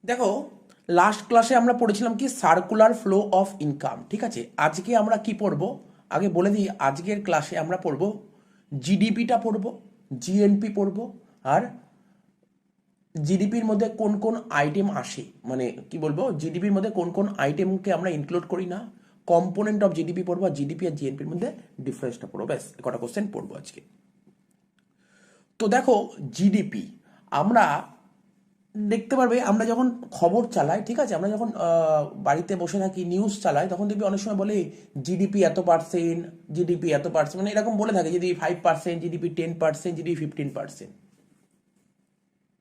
দেখো, লাস্ট ক্লাসে আমরা পড়েছিলাম কি সার্কুলার ফ্লো অফ ইনকাম। ঠিক আছে, আজকে আমরা কি পড়বো আগে বলে দিই। আজকের ক্লাসে আমরা পড়বো জিডিপিটা পড়বো, জিএনপি পড়বো, আর জিডিপির মধ্যে কোন কোন আইটেম আসে, মানে কি বলবো, জিডিপির মধ্যে কোন কোন আইটেমকে আমরা ইনক্লুড করি না, কম্পোনেন্ট অফ জিডিপি পড়বো, আর জিডিপি আর জিএনপির মধ্যে ডিফারেন্সটা পড়বো। ব্যাস কটা কোশ্চেন পড়বো আজকে। তো দেখো, জিডিপি আমরা দেখতে পারবে, আমরা যখন খবর চালাই, ঠিক আছে, আমরা যখন বাড়িতে বসে থাকি নিউজ চালাই, তখন দেখবি অনেক সময় বলে জিডিপি এত পার্সেন্ট, জিডিপি এত পার্সেন্ট, মানে এরকম বলে থাকে, জিডিপি 5%, জিডিপি 10%, জিডিপি 15%।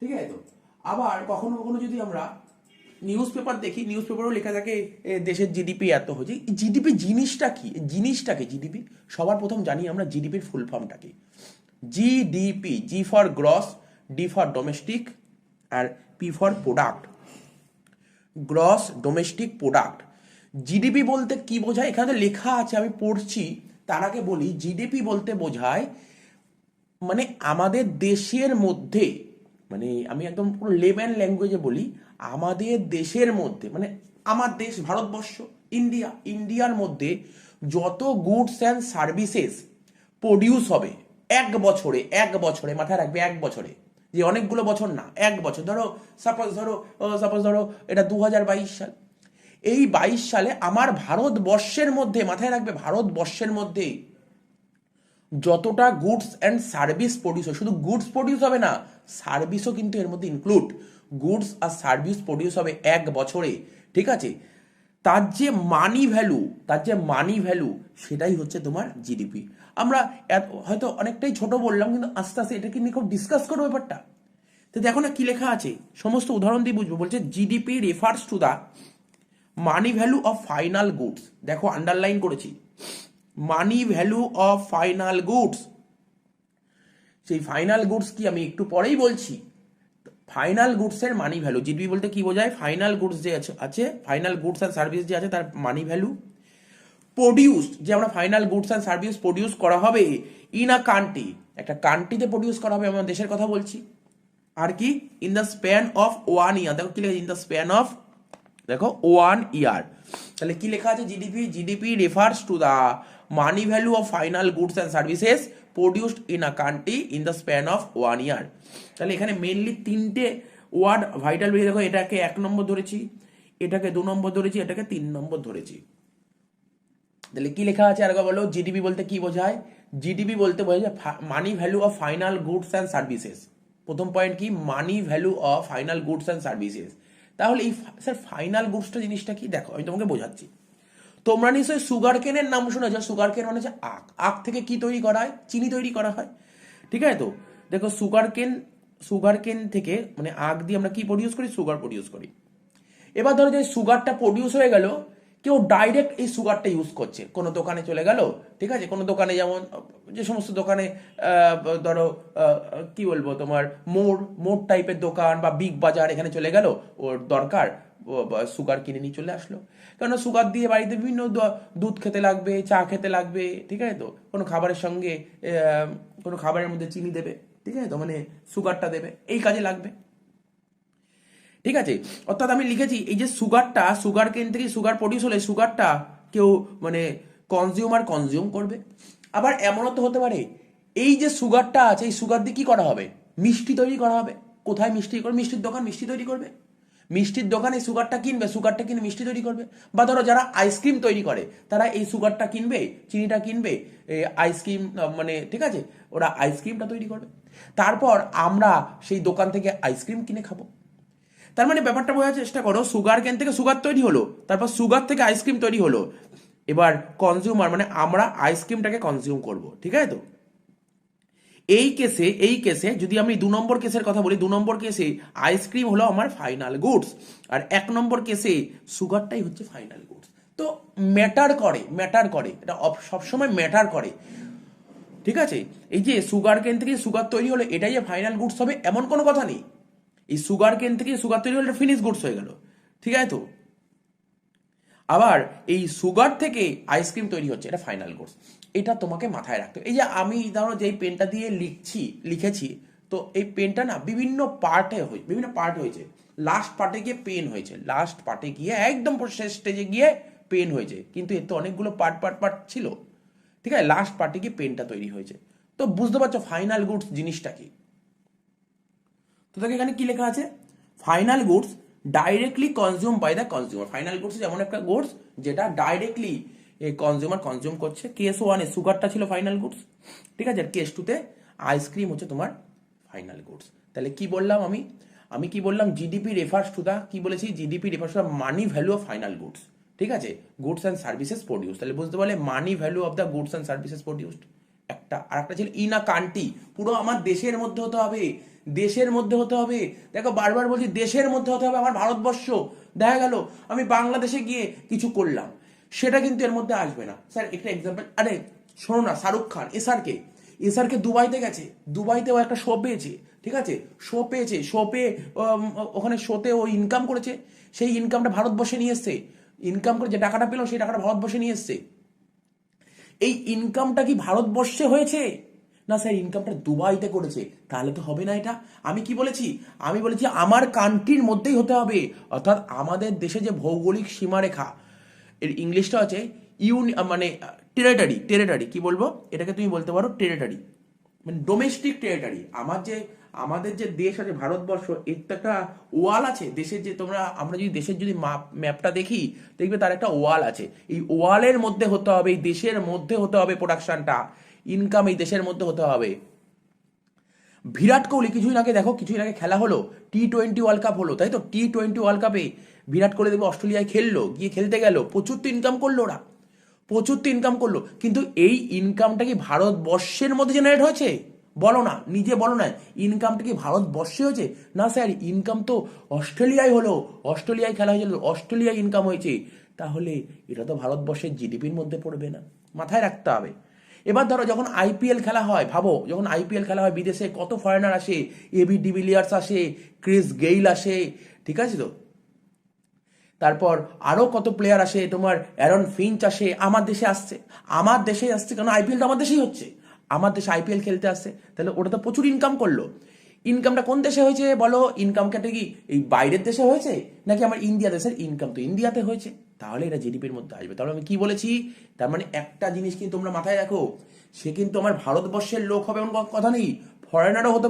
ঠিক আছে, তো আবার কখনো কখনো যদি আমরা নিউজ পেপার দেখি, নিউজ পেপারও লেখা থাকে দেশের জিডিপি এত হচ্ছে। জিডিপি জিনিসটা কি, জিনিসটাকে জিডিপি সবার প্রথম জানি আমরা জিডিপির ফুল ফর্মটা কি। GDP, G for gross, D for domestic, আর P for product, gross domestic product. GDP বলতে কি বোঝায় এখানে তো লেখা আছে, আমি পড়ছি। তার আগে বলি, জিডিপি বলতে বোঝায় মানে আমাদের দেশের মধ্যে, মানে আমি একদম পুরো লেম্যান ল্যাঙ্গুয়েজে বলি, আমাদের দেশের মধ্যে, মানে আমার দেশ ভারতবর্ষ, ইন্ডিয়া, ইন্ডিয়ার মধ্যে যত গুডস অ্যান্ড সার্ভিসেস প্রডিউস হবে এক বছরে, এক বছরে মাথায় রাখবে, এক বছরে, যে অনেকগুলো বছর না, এক বছর। ধরো সাপোজ ধরো এটা 2022 সাল। এই 22 সালে আমার ভারতবর্ষের মধ্যে, মাথায় রাখবে, ভারতবর্ষের মধ্যে যতটা গুডস অ্যান্ড সার্ভিস প্রডিউস হয়, শুধু গুডস প্রডিউস হবে না, সার্ভিসও কিন্তু এর মধ্যে ইনক্লুড, গুডস আর সার্ভিস প্রডিউস হবে এক বছরে। ঠিক আছে, তার যে মানি ভ্যালু, তার যে মানি ভ্যালু, সেটাই হচ্ছে তোমার জিডিপি। আমরা হয়তো অনেকটাই ছোট বললাম, কিন্তু আস্তে আস্তে এটাকে নিয়ে খুব ডিসকাস করবো ব্যাপারটা। তো দেখো না কি লেখা আছে, সমস্ত উদাহরণ দিয়ে বুঝবো। বলছে GDP refers to the money value of final goods. দেখো আন্ডারলাইন করেছি, money value of final goods. সেই ফাইনাল গুডস কি আমি একটু পরেই বলছি। ফাইনাল গুডসের মানি ভ্যালু, জিডিপি বলতে কি বোঝায়, ফাইনাল গুডস যে আছে, ফাইনাল গুডস অ্যান্ড সার্ভিস যে আছে তার মানি ভ্যালু। প্রডিউসড, যে আমরা final goods and service produce করা হবে ইন আ কান্ট্রি, একটা কান্ট্রিতে প্রডিউস করা হবে, আমরা দেশের কথা বলছি। আর কি, ইন দ্য স্প্যান অফ 1 ইয়ার। দেখো কি লেখা, ইন দ্য স্প্যান অফ, দেখো 1 ইয়ার। তাহলে কি লেখা আছে, GDP, GDP refers to the money value of final goods and services produced in a country in the span of 1 ইয়ার। তাহলে এখানে মেনলি তিনটে ওয়ার্ড ভাইটাল বেরিয়ে, দেখো এটাকে 1 নম্বর ধরেছি, এটাকে 2 নম্বর ধরেছি, এটাকে 3 নম্বর ধরেছি। তাহলে কি লেখা আছে আরেকবার বলো, জিডিপি বলতে কি বোঝায়, জিডিপি বলতে বোঝায় মানি value of final goods and services. প্রথম পয়েন্ট কি, মানি value of final goods and services. তাহলে এই স্যার ফাইনাল গুডসটা জিনিসটা কি, দেখো আমি তোমাকে বোঝাচ্ছি। তোমরা নিশ্চয়ই সুগার কেনের নাম শুনেছ, সুগার কেন মানে হচ্ছে আখ, আখ থেকে কি তৈরি করা হয়, চিনি তৈরি করা হয়। ঠিক আছে, তো দেখো সুগার কেন থেকে মানে আখ দিয়ে আমরা কি প্রডিউস করি, সুগার প্রডিউস করি। এবার ধরো যে সুগারটা প্রডিউস হয়ে গেল, কেউ ডাইরেক্ট এই সুগারটা ইউজ করছে, কোনো দোকানে চলে গেল, ঠিক আছে, কোনো দোকানে, যেমন যে সমস্ত দোকানে ধরো কি বলবো তোমার মোড় মোড় টাইপের দোকান বা বিগ বাজার, এখানে চলে গেল, ওর দরকার সুগার কিনে নিয়ে চলে আসলো। কেন, সুগার দিয়ে বাড়িতে বিভিন্ন দুধ খেতে লাগবে, চা খেতে লাগবে, ঠিক আছে, তো কোনো খাবারের সঙ্গে কোনো খাবারের মধ্যে চিনি দেবে, ঠিক আছে, তো মানে সুগারটা দেবে, এই কাজে লাগবে। ঠিক আছে, অর্থাৎ আমি লিখেছি এই যে সুগারটা, সুগার কেন থেকে সুগার প্রডিউস হলে সুগারটা কেউ মানে কনজিউমার কনজিউম করবে। আবার এমনও তো হতে পারে এই যে সুগারটা আছে, এই সুগার দিয়ে কি করা হবে, মিষ্টি তৈরি করা হবে। কোথায় মিষ্টি করবে, মিষ্টির দোকান মিষ্টি তৈরি করবে, মিষ্টির দোকানে সুগারটা কিনবে, সুগারটা কিনে মিষ্টি তৈরি করবে। বা ধরো যারা আইসক্রিম তৈরি করে, তারা এই সুগারটা কিনবে, চিনিটা কিনবে, আইসক্রিম মানে ঠিক আছে, ওরা আইসক্রিমটা তৈরি করবে। তারপর আমরা সেই দোকান থেকে আইসক্রিম কিনে খাবো। তার মানে ব্যাপারটা বোঝার চেষ্টা করো, সুগার কেন থেকে সুগার তৈরি হলো, তারপর সুগার থেকে আইসক্রিম তৈরি হলো, এবার কনজিউমার মানে আমরা আইসক্রিমটাকে কনজিউম করব। ঠিক আছে, তো এই কেসে যদি আমি 2 নম্বর কেসের কথা বলি, 2 নম্বর কেসে আইসক্রিম হলো আমার ফাইনাল গুডস, আর 1 নম্বর কেসে সুগারটাই হচ্ছে ফাইনাল গুডস। তো ম্যাটার করে এটা সবসময় ম্যাটার করে। ঠিক আছে, এই যে সুগার কেন থেকে সুগার তৈরি হলো, এটাই যে ফাইনাল গুডস হবে এমন কোনো কথা নেই। এই সুগার কেন থেকে সুগার তৈরি হলে ফিনিশ গুডস হয়ে গেল। ঠিক আছে, তো আবার এই সুগার থেকে আইসক্রিম তৈরি হচ্ছে, এটা ফাইনাল গুডস। এটা তোমাকে মাথায় রাখতে হবে। এই যে আমি ধরো যেই পেনটা দিয়ে লিখেছি, তো এই পেনটা না বিভিন্ন পার্ট হয়েছে। লাস্ট পার্টে গিয়ে পেন হয়েছে, লাস্ট পার্টে গিয়ে একদম শেষ স্টেজে গিয়ে পেন হয়েছে, কিন্তু এর তো অনেকগুলো পার্ট ছিল, ঠিক আছে, লাস্ট পার্টে গিয়ে পেনটা তৈরি হয়েছে। তো বুঝতে পারছো ফাইনাল গুডস জিনিসটা কি। তো দেখো এখানে কি লেখা আছে, final goods directly consume by the consumer. Final goods যেমন একটা গুডস যেটা ডাইরেক্টলি কনজিউমার কনজিউম করছে। কেস ওয়ানে সুগারটা ছিল ফাইনাল গুডস, ঠিক আছে, আর কেস টুতে আইসক্রিম হচ্ছে তোমার ফাইনাল গুডস। তাহলে কি বললাম আমি কি বললাম, জিডিপি রেফার্স টু দা, কি বলেছি, GDP refers to the money value of final goods, ঠিক আছে, গুডস অ্যান্ড সার্ভিসেস প্রডিউস। তাহলে বুঝতে পারলে money value of the goods and services produced একটা, আর একটা ছিল ইন আ কান্ট্রি, পুরো আমার দেশের মধ্যে হতে হবে, দেশের মধ্যে হতে হবে। দেখো বারবার বলছি দেশের মধ্যে হতে হবে, আমার ভারতবর্ষ। দেখা গেল আমি বাংলাদেশে গিয়ে কিছু করলাম, সেটা কিন্তু এর মধ্যে আসবে না। স্যার একটা এক্সাম্পল, আরে শোনো না, শাহরুখ খান এসআরকে দুবাইতে গেছে, দুবাইতে ও একটা শো পেয়েছে, ঠিক আছে, শো পেয়েছে, শো পেয়ে ওখানে শোতে ও ইনকাম করেছে, সেই ইনকামটা ভারতবর্ষে নিয়ে এসছে, ইনকাম করে যে টাকাটা পেলো সেই টাকাটা ভারতবর্ষে নিয়ে এসছে। এই ইনকামটা কি ভারতবর্ষে হয়েছে? না স্যার, ইনকামটা দুবাইতে করেছে। তাহলে তো হবে না এটা। আমি কি বলেছি, আমি বলেছি আমার কান্ট্রির মধ্যেই হতে হবে, অর্থাৎ আমাদের দেশে যে ভৌগোলিক সীমারেখা, এর ইংলিশটা হচ্ছে মানে টেরিটরি কি বলবো এটাকে, তুমি বলতে পারো টেরিটরি, মানে ডোমেস্টিক টেরিটরি। আমাদের যে দেশ আছে ভারতবর্ষ, এর তো একটা ওয়াল আছে দেশের, যে আমরা যদি দেশের যদি ম্যাপটা দেখি দেখবে তার একটা ওয়াল আছে। এই ওয়ালের মধ্যে হতে হবে, এই দেশের মধ্যে হতে হবে প্রোডাকশনটা, ইনকাম এই দেশের মধ্যে হতে হবে। বিরাট কোহলি কিছুদিন আগে খেলা হলো, T20 ওয়ার্ল্ড কাপ হলো, তাই তো, T20 ওয়ার্ল্ড কাপে বিরাট কোহলি দেখবে অস্ট্রেলিয়ায় খেললো, গিয়ে খেলতে গেল, প্রচুর তো ইনকাম করলো ওরা, প্রচুর তো ইনকাম করলো, কিন্তু এই ইনকামটা কি ভারতবর্ষের মধ্যে জেনারেট হয়েছে? বলো না, নিজে বলো না, ইনকামটা কি ভারতবর্ষে হয়েছে? না স্যার, ইনকাম তো অস্ট্রেলিয়ায় হলো, অস্ট্রেলিয়ায় খেলা হয়েছিল, অস্ট্রেলিয়ায় ইনকাম হয়েছে, তাহলে এটা তো ভারতবর্ষের জিডিপির মধ্যে পড়বে না, মাথায় রাখতে হবে। এবার ধরো যখন আইপিএল খেলা হয়, ভাবো যখন আইপিএল খেলা হয় বিদেশে কত ফরেনার আসে, এবি ডিভিলিয়ার্স আসে, ক্রিস গেইল আসে, ঠিক আছে তো, তারপর আরো কত প্লেয়ার আসে, তোমার অ্যারন ফিঞ্চ আসে, আমার দেশে আসছে, কারণ আইপিএলটা আমার দেশেই হচ্ছে, আমার দেশে আইপিএল খেলতে আসছে, তাহলে ওটা তো প্রচুর ইনকাম করলো। ইনকামটা কোন দেশে হয়েছে বলো, ইনকামটা কি এই বাইরের দেশে হয়েছে, নাকি আমার ইন্ডিয়া দেশের ইনকাম তো ইন্ডিয়াতে হয়েছে, তাহলে এটা জিডিপির মধ্যে আসবে। তাহলে আমি কি বলেছি, তার মানে একটা জিনিস কিন্তু তোমরা মাথায় রাখো, সে কিন্তু আমার ভারতবর্ষের লোক হবে এমন কথা নেই, ফরেনারও হতে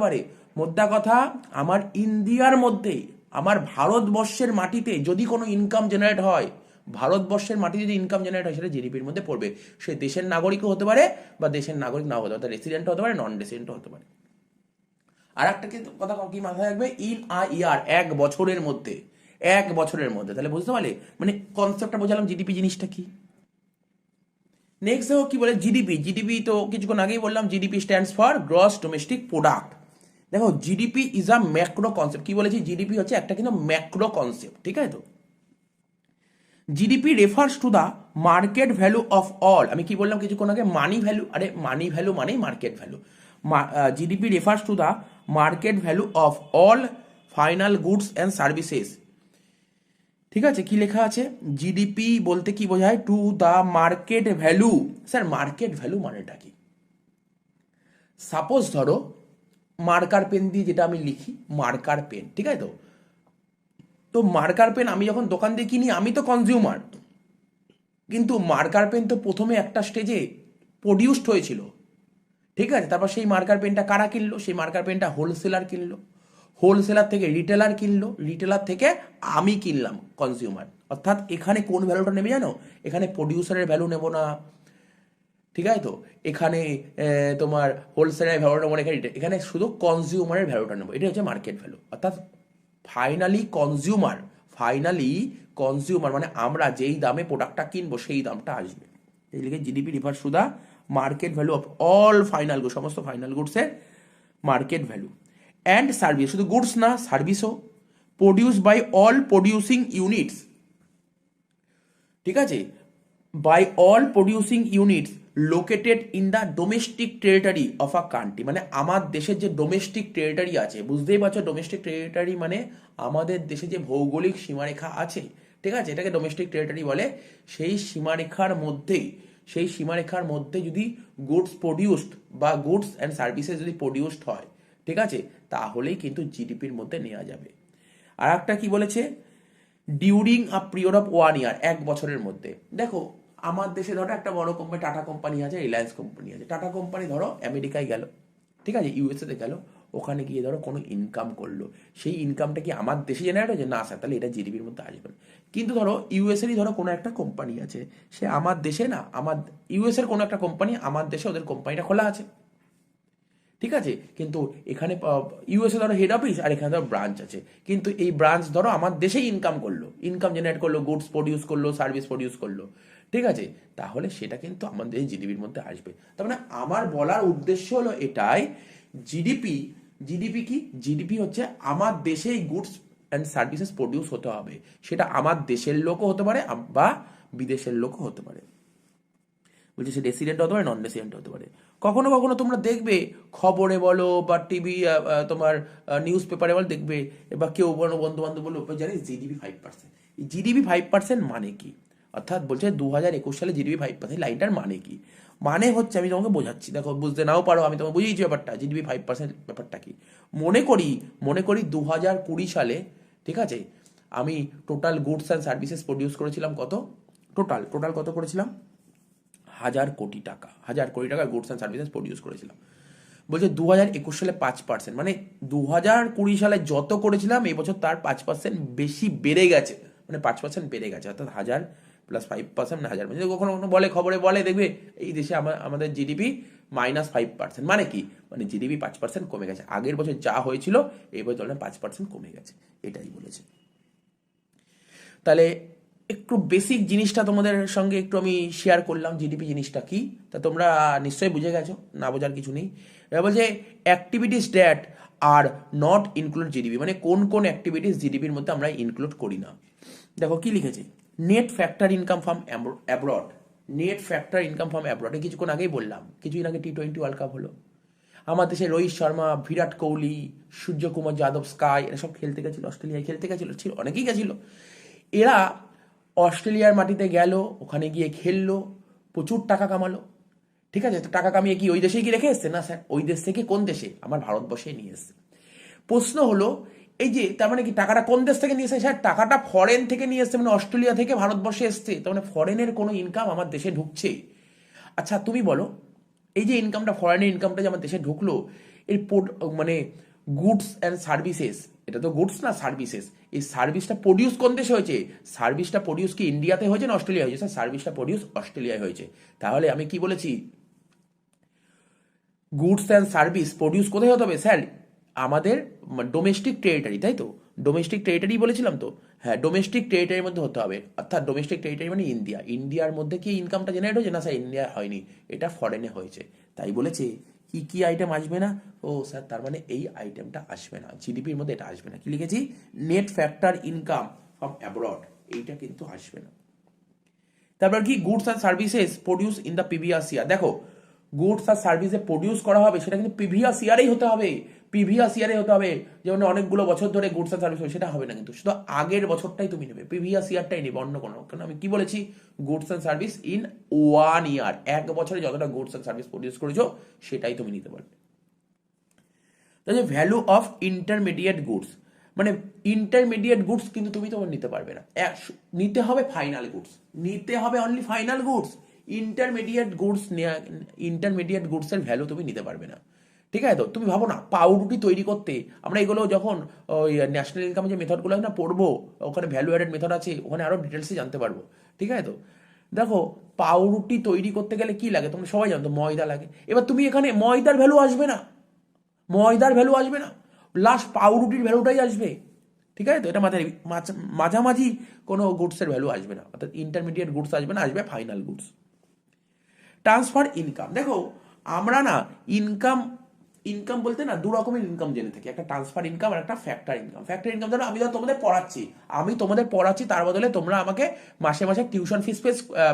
পারে, মোদ্দা কথা আমার ইন্ডিয়ার মধ্যে, আমার ভারতবর্ষের মাটিতে যদি কোনো ইনকাম জেনারেট হয়, ভারতবর্ষের মাটিতে যদি ইনকাম জেনারেট হয়, সেটা জিডিপির মধ্যে পড়বে। সে দেশের নাগরিকও হতে পারে বা দেশের নাগরিক নাও হতে পারে, রেসিডেন্টও হতে পারে, নন রেসিডেন্টও হতে পারে। আর একটা কথা কি মাথায় রাখবে, ইন আ ইয়ার, এক বছরের মধ্যে, তাহলে বুঝতে পারলে, মানে কনসেপ্টটা বোঝালাম জিডিপি জিনিসটা কি। নেক্সট দেখো কি বলে, জিডিপি তো কিছুক্ষণ আগেই বললাম, GDP stands for gross domestic product. দেখো GDP is a macro concept, কি বলেছি, জিডিপি হচ্ছে একটা কিন্তু ম্যাক্রো কনসেপ্ট, ঠিক আছে তো। GDP refers to the market value of all, আমি কি বললাম কিছুক্ষণ আগে, মানি ভ্যালু, আরে মানি ভ্যালু মানেই market value. GDP refers to the market value of all final goods and services, ঠিক আছে, কি লেখা আছে, জিডিপি বলতে কি বোঝায়, to the market value. Sir market value মানেটা কি, সাপোজ ধরো মার্কার পেন দিয়ে যেটা আমি লিখি, মার্কার পেন, ঠিক আছে তো মার্কার পেন আমি যখন দোকান দিয়ে কিনি, আমি তো কনজিউমার, কিন্তু মার্কার পেন তো প্রথমে একটা স্টেজে প্রডিউসড হয়েছিল, ঠিক আছে, তারপর সেই মার্কার পেনটা কারা কিনলো, সেই মার্কার পেনটা হোলসেলার কিনলো, হোলসেলার থেকে রিটেলার কিনলো, রিটেলার থেকে আমি কিনলাম কনজিউমার। অর্থাৎ এখানে কোন ভ্যালুটা নেবে জানো, এখানে প্রডিউসারের ভ্যালু নেব না, ঠিক আছে তো, এখানে তোমার হোলসেলারের ভ্যালুটা নেবো, এখানে শুধু কনজিউমারের ভ্যালুটা নেবো, এটা হচ্ছে মার্কেট ভ্যালু। অর্থাৎ ফাইনালি কনজিউমার মানে আমরা যেই দামে প্রোডাক্টটা কিনবো সেই দামটা আসবে। এই লিখে GDP refers to the market value of all final goods, সমস্ত ফাইনাল গুডসের মার্কেট ভ্যালু। অ্যান্ড সার্ভিস, শুধু গুডস না, সার্ভিসও, produce by all producing units, ঠিক আছে, by all producing units located in the domestic territory of a country, মানে আমার দেশের যে ডোমেস্টিক টেরিটরি আছে, বুঝতেই পারছো ডোমেস্টিক টেরিটরি মানে আমাদের দেশে যে ভৌগোলিক সীমারেখা আছে, ঠিক আছে, এটাকে ডোমেস্টিক টেরিটরি বলে। সেই সীমারেখার মধ্যে যদি গুডস প্রডিউসড বা গুডস অ্যান্ড সার্ভিসেস যদি প্রডিউসড হয়, ঠিক আছে, তাহলেই কিন্তু জিডিপির মধ্যে নেওয়া যাবে। আর একটা কি বলেছে, ডিউরিং আ পিরিয়ড অফ 1 ইয়ার, 1 বছরের মধ্যে। দেখো আমার দেশে ধরো একটা বড় কোম্পানি টাটা কোম্পানি আছে, রিলায়েন্স কোম্পানি আছে। টাটা কোম্পানি ধরো আমেরিকায় গেল, ঠিক আছে, ইউএসএতে গেল, ওখানে গিয়ে ধরো কোনো ইনকাম করলো, সেই ইনকামটা কি আমার দেশে জেনারেট হয়েছে? না স্যার, তাহলে এটা জিডিপির মধ্যে আসবে না। কিন্তু ধরো ইউএসএরই ধরো কোনো একটা কোম্পানি আছে, সে আমার দেশে না, আমার ইউএসএর কোনো একটা কোম্পানি আমার দেশে ওদের কোম্পানিটা খোলা আছে, ঠিক আছে, কিন্তু এখানে ইউএসএ ধরো হেড অফিস আর এখানে ধরো ব্রাঞ্চ আছে, কিন্তু এই ব্রাঞ্চ ধরো আমার দেশেই ইনকাম করলো, ইনকাম জেনারেট করলো, গুডস প্রডিউস করলো, সার্ভিস প্রডিউস করলো, ঠিক আছে, তাহলে সেটা কিন্তু আমাদের জিডিপির মধ্যে আসবে। তার মানে আমার বলার উদ্দেশ্য হলো এটাই, জিডিপি, জিডিপি কি, জিডিপি হচ্ছে আমার দেশেই গুডস অ্যান্ড সার্ভিসেস প্রডিউস হতে হবে, সেটা আমার দেশের লোকও হতে পারে বা বিদেশের লোকও হতে পারে। বলছে সে রেসিডেন্ট হতে পারে, নন রেসিডেন্ট হতে পারে। কখনো কখনো তোমরা দেখবে খবরে বলো বা টিভি, তোমার নিউজ পেপারে বলো, দেখবে বা কেউ বলো, বন্ধু বান্ধব বলো, জানিস জিডিপি 5%। এই জিডিপি 5% মানে কি? অর্থাৎ বলছে 2021 সালে জিডিপি 5%, লাইনটার মানে কি? মানে হচ্ছে, আমি তোমাকে বোঝাচ্ছি, দেখো বুঝতে নাও পারো, আমি তোমাকে বুঝিয়েছি ব্যাপারটা, জিডিপি 5% ব্যাপারটা কি। মনে করি 2020 সালে, ঠিক আছে, আমি total goods and services produce করেছিলাম কত, টোটাল কত করেছিলাম, 1,000 কোটি টাকা গুডস অ্যান্ড সার্ভিসেস প্রডিউস করেছিলাম। বলছে 2021 সালে 5%, মানে 2020 সালে যত করেছিলাম এই বছর তার 5% বেশি বেড়ে গেছে, মানে 5% বেড়ে গেছে, অর্থাৎ 1,000 প্লাস 5% মানে 1,000। মানে কখনো কখনো বলে, খবরে বলে, দেখবে এই দেশে আমাদের জিডিপি -5%, মানে কি, মানে জিডিপি 5% কমে গেছে, আগের বছর যা হয়েছিল এই বছর 5% কমে গেছে, এটাই বলেছে। তাহলে একটু বেসিক জিনিসটা তোমাদের সঙ্গে একটু আমি শেয়ার করলাম, জিডিপি জিনিসটা কি, তা তোমরা নিশ্চয়ই বুঝে গেছো, না বোঝার কিছু নেই। এবার বলছে activities that are not include GDP, মানে কোন কোন অ্যাক্টিভিটিস জিডিপির মধ্যে আমরা ইনক্লুড করি না। দেখো কি লিখেছে, net factor income from abroad, net factor income from abroad, কিছুক্ষণ আগেই বললাম, কিছুদিন আগে T20 ওয়ার্ল্ড কাপ হলো, আমার দেশে রোহিত শর্মা, বিরাট কোহলি, সূর্যকুমার যাদব, স্কাই, এরা সব খেলতে গেছিল, অস্ট্রেলিয়ায় খেলতে গেছিল, ছিল অনেকেই গেছিল। এরা অস্ট্রেলিয়ার মাটিতে গেল, ওখানে গিয়ে খেললো, প্রচুর টাকা কামালো, ঠিক আছে, তো টাকা কামিয়ে কি ওই দেশেই কি রেখে এসছে? না স্যার, ওই দেশ থেকে কোন দেশে? আমার ভারতবর্ষে নিয়ে এসছে। প্রশ্ন হলো, এই যে তার মানে কি টাকাটা কোন দেশ থেকে নিয়ে এসছে? স্যার টাকাটা ফরেন থেকে নিয়ে এসছে, মানে অস্ট্রেলিয়া থেকে ভারতবর্ষে এসছে, তার মানে ফরেনের কোনো ইনকাম আমার দেশে ঢুকছে। আচ্ছা তুমি বলো, এই যে ইনকামটা, ফরেনের ইনকামটা যে আমার দেশে ঢুকলো, এর মানে গুডস অ্যান্ড সার্ভিসেস, এটা তো গুডস না সার্ভিসেস, এই সার্ভিসটা প্রডিউস কোন দেশে হয়েছে? সার্ভিসটা প্রডিউস কি ইন্ডিয়াতে হয়েছে না অস্ট্রেলিয়া হয়েছে? স্যার সার্ভিসটা প্রডিউস অস্ট্রেলিয়ায় হয়েছে। তাহলে আমি কি বলেছি, গুডস অ্যান্ড সার্ভিস প্রডিউস কোথায় হতে হবে? স্যার আমাদের ডোমেস্টিক টেরিটরি, তাই তো, ডোমেস্টিক টেরিটরি বলেছিলাম তো, হ্যাঁ ডোমেস্টিক টেরিটরির মধ্যে হতে হবে, অর্থাৎ ডোমেস্টিক টেরিটরি মানে ইন্ডিয়া, ইন্ডিয়ার মধ্যে কি ইনকামটা জেনারেট হয়েছে? না স্যার, ইন্ডিয়া হয়নি, এটা ফরেনে হয়েছে। তাই বলেছে কি কি আইটেম আসবে না? ও স্যার তার মানে এই আইটেমটা আসবে না, জিডিপির মধ্যে এটা আসবে না। কি লিখেছি, net factor income from abroad, এইটা কিন্তু আসবে না। তারপর কি, goods and services produce in the previous year. দেখো গুডস আর সার্ভিসে প্রডিউস করা হবে, সেটা কিন্তু প্রিভিয়াস ইয়ারেই হতে হবে, প্রিভিয়াস ইয়ারে হতে হবে, যেমন অনেকগুলো বছর ধরে গুডস আর সার্ভিস হবে, সেটা হবে না, কিন্তু শুধু আগের বছরটাই তুমি নেবে, প্রিভিয়াস ইয়ারটাই নেবে, অন্য কোনো। কারণ আমি কি বলেছি, গুডস অ্যান্ড সার্ভিস ইন 1 ইয়ার, 1 বছরে যতটা গুডস অ্যান্ড সার্ভিস প্রডিউস করেছো সেটাই তুমি নিতে পারবে। তাহলে ভ্যালু অফ ইন্টারমিডিয়েট গুডস, মানে ইন্টারমিডিয়েট গুডস কিন্তু তুমি তোমার নিতে পারবে না, নিতে হবে ফাইনাল গুডস, নিতে হবে অনলি ফাইনাল গুডস। ইন্টারমিডিয়েট গুডসের ভ্যালু তুমি নিতে পারবে না, ঠিক আছে। তো তুমি ভাবো না, পাউরুটি তৈরি করতে আমরা এগুলো যখন ওই ন্যাশনাল ইনকামের যে মেথডগুলো না পড়বো, ওখানে ভ্যালু অ্যাডেড মেথড আছে, ওখানে আরও ডিটেলসে জানতে পারবো, ঠিক আছে। তো দেখো পাউরুটি তৈরি করতে গেলে কি লাগে তোমরা সবাই জানো, ময়দা লাগে। এবার তুমি এখানে ময়দার ভ্যালু আসবে না, ময়দার ভ্যালু আসবে না, লাস্ট পাউরুটির ভ্যালুটাই আসবে, ঠিক আছে। তো এটা মাঝামাঝি কোনো গুডসের ভ্যালু আসবে না, অর্থাৎ ইন্টারমিডিয়েট গুডস আসবে না, আসবে ফাইনাল গুডস। ট্রান্সফার ইনকাম, দেখো আমরা না ইনকাম, ইনকাম বলতে না দু রকমের ইনকাম জেনে থাকি, একটা ট্রান্সফার ইনকাম আর একটা ফ্যাক্টর ইনকাম। ফ্যাক্টর ইনকাম ধরো আমি তোমাদের পড়াচ্ছি, তার বদলে তোমরা আমাকে মাসে মাসে টিউশন ফিস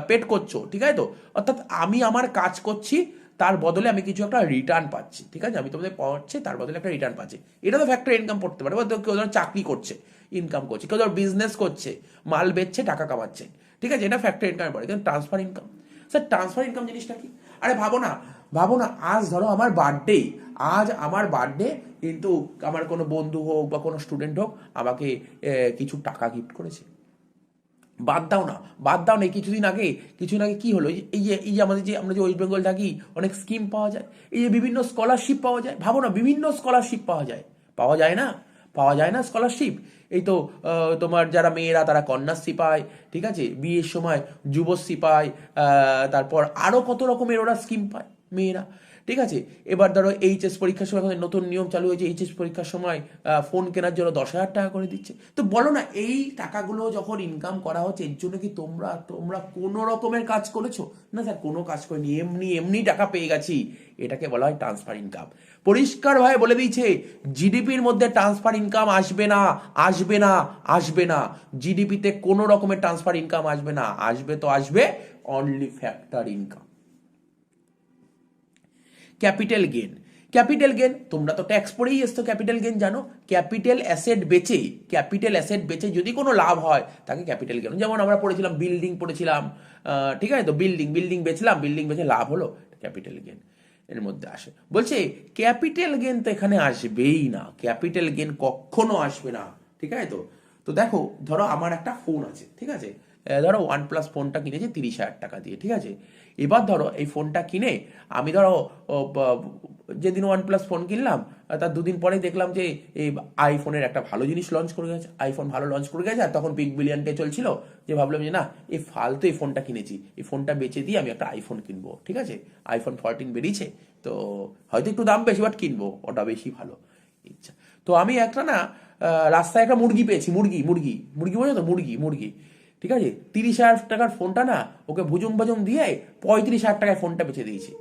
পেড করছো, ঠিক আছে। তো অর্থাৎ আমি আমার কাজ করছি, তার বদলে আমি কিছু একটা রিটার্ন পাচ্ছি, ঠিক আছে, আমি তোমাদের পড়াচ্ছি, তার বদলে একটা রিটার্ন পাচ্ছি, এটা তো ফ্যাক্টর ইনকাম পড়তে পারে। কেউ ধরো চাকরি করছে, ইনকাম করছে, কেউ ধরো বিজনেস করছে, মাল বেচছে, টাকা কামাচ্ছে, ঠিক আছে, এটা ফ্যাক্টর ইনকাম পড়ে। কিন্তু transfer income, sir transfer income জিনিসটা কি? আরে ভাবো না, ভাবো না, আজ ধরো আমার বার্থডে, আজ আমার বার্থডে, কিন্তু আমার কোনো বন্ধু হোক বা কোনো স্টুডেন্ট হোক আমাকে কিছু টাকা গিফট করেছে। বাদ দাও না, বাদ দাও না, কিছুদিন আগে কি হলো, এই যে আমাদের যে আমরা যে ওয়েস্ট বেঙ্গল থাকি, অনেক স্কিম পাওয়া যায়, এই যে বিভিন্ন স্কলারশিপ পাওয়া যায়। ভাবো না, বিভিন্ন স্কলারশিপ পাওয়া যায় না, পাওয়া যায় না স্কলারশিপ। এই তো তোমার যারা মেয়েরা তারা কন্যাশ্রী পায়, ঠিক আছে, বিয়ের সময় যুবশ্রী পায়, তারপর আরও কত রকমের ওরা স্কিম পায় মেয়েরা, ঠিক আছে। এবার ধরো এইচএস পরীক্ষার সময় এখন নতুন নিয়ম চালু হয়েছে, এইচএস পরীক্ষার সময় ফোন কেনার জন্য 10,000 টাকা করে দিচ্ছে। তো বলো না, এই টাকাগুলো যখন ইনকাম করা হচ্ছে, এর জন্য কি তোমরা তোমরা কোনো রকমের কাজ করেছো? না স্যার, কোনো কাজ করিনি, এমনি এমনি টাকা পেয়ে গেছি। এটাকে বলা হয় ট্রান্সফার ইনকাম। পরিষ্কারভাবে বলে দিয়েছে, জিডিপির মধ্যে ট্রান্সফার ইনকাম আসবে না, আসবে না, আসবে না। জিডিপিতে কোনো রকমের ট্রান্সফার ইনকাম আসবে না, আসবে তো আসবে only factor income. Capital gain, capital gain তোমরা তো ট্যাক্স পড়েই এসছো, ক্যাপিটাল গেন জানো। ক্যাপিটাল অ্যাসেট বেচে যদি কোনো লাভ হয় তাকে ক্যাপিটাল গেন। যেমন আমরা পড়েছিলাম, বিল্ডিং পড়েছিলাম, ঠিক আছে, তো বিল্ডিং বেচলাম, বিল্ডিং বেচে লাভ হলো, ক্যাপিটাল গেন এর মধ্যে আসে। বলছে ক্যাপিটাল গেন তো এখানে আসবেই না, ক্যাপিটাল গেন কখনো আসবে না, ঠিক আছে। তো দেখো, ধরো আমার একটা ফোন আছে, ঠিক আছে, ধরো OnePlus ফোনটা কিনেছি 30,000 টাকা দিয়ে, ঠিক আছে। এবার ধরো এই ফোনটা কিনে আমি ধরো যেদিন OnePlus ফোন কিনলাম তার দুদিন পরেই দেখলাম যে এই আইফোনের একটা ভালো জিনিস লঞ্চ করে গেছে, আইফোন ভালো লঞ্চ করে গেছে, আর তখন বিগ বিলিয়ন ডে চলছিল, যে ভাবলাম যে না, এই ফালতু এই ফোনটা কিনেছি, এই ফোনটা বেচে দিয়ে আমি একটা আইফোন কিনবো, ঠিক আছে। আইফোন 14 বেরিয়েছে, তো হয়তো একটু দাম বেশি, বাট কিনবো, ওটা বেশি ভালো ইচ্ছা। তো আমি একটা না রাস্তায় একটা মুরগি পেয়েছি, মুরগি বোঝো তো, মুরগি, ঠিক আছে। 30,000 টাকার ফোনটা না ওকে ভুজুম বাজুম দিয়ে 35,000 টাকায় ফোনটা বেচে দিয়েছি।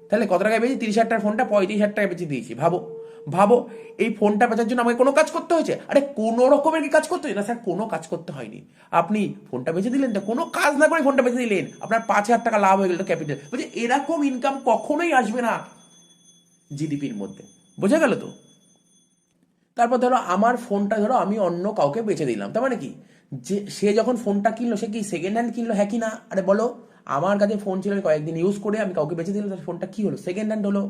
তাহলে কত টাকায় বেচি? 30,000 টাকার ফোনটা 35,000 টাকায় বেচে দিয়েছি। ভাবো এই ফোনটা বেচার জন্য আমাকে কোনো কাজ করতে হয়েছে? আরে কোনো রকমের কি কাজ করতে হয়েছে? না স্যার, কোনো কাজ করতে হয়নি। আপনি ফোনটা বেচে দিলেন, তো কোনো কাজ না করে ফোনটা বেচে দিলেন, আপনার 5,000 টাকা লাভ হয়ে গেল, ক্যাপিটাল। বলছে এরকম ইনকাম কখনোই আসবে না জিডিপির মধ্যে, বোঝা গেল তো। তারপর ধরো আমার ফোনটা ধরো আমি অন্য কাউকে বেচে দিলাম, তার মানে কি, যে সে যখন ফোনটা কিনলো সে কি সেকেন্ড হ্যান্ড কিনলো? হ্যাঁ কি না? আরে বলো, আমার কাছে ফোন ছিল, আমি কয়েকদিন ইউজ করে আমি কাউকে বেচে দিলাম, তার ফোনটা কি হলো? সেকেন্ড হ্যান্ড হলো।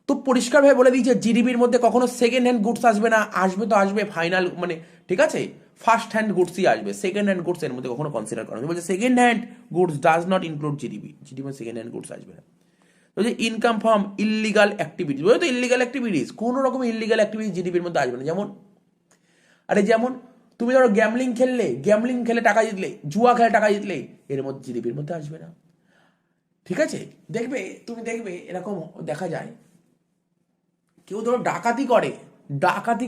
তো পরিষ্কারভাবে বলে দিয়েছে, জিডিপির মধ্যে কখনো সেকেন্ড হ্যান্ড গুডস আসবে না, আসবে তো আসবে ফাইনাল, মানে ঠিক আছে, ফার্স্ট হ্যান্ড গুডসই আসবে, সেকেন্ড হ্যান্ড গুডস এর মধ্যে কখনো কনসিডার করা হবে। বলছে second hand goods does not include GDP second hand goods আসবে না। তো যে ইনকাম ফ্রম ইললিগাল অ্যাক্টিভিটিস, বলে তো ইললিগাল অ্যাক্টিভিটিস, কোনো রকম ইললিগাল অ্যাক্টিভিটিস জিডিপির মধ্যে আসবে না। যেমন তুমি ধরো গ্যামলিং খেলে টাকা জিতলে, জুয়া খেলে টাকা জিতলে, এর মধ্যে জিডিপির মধ্যে আসবে না, ঠিক আছে। তুমি দেখবে এরকম দেখা যায়, কেউ ধরো ডাকাতি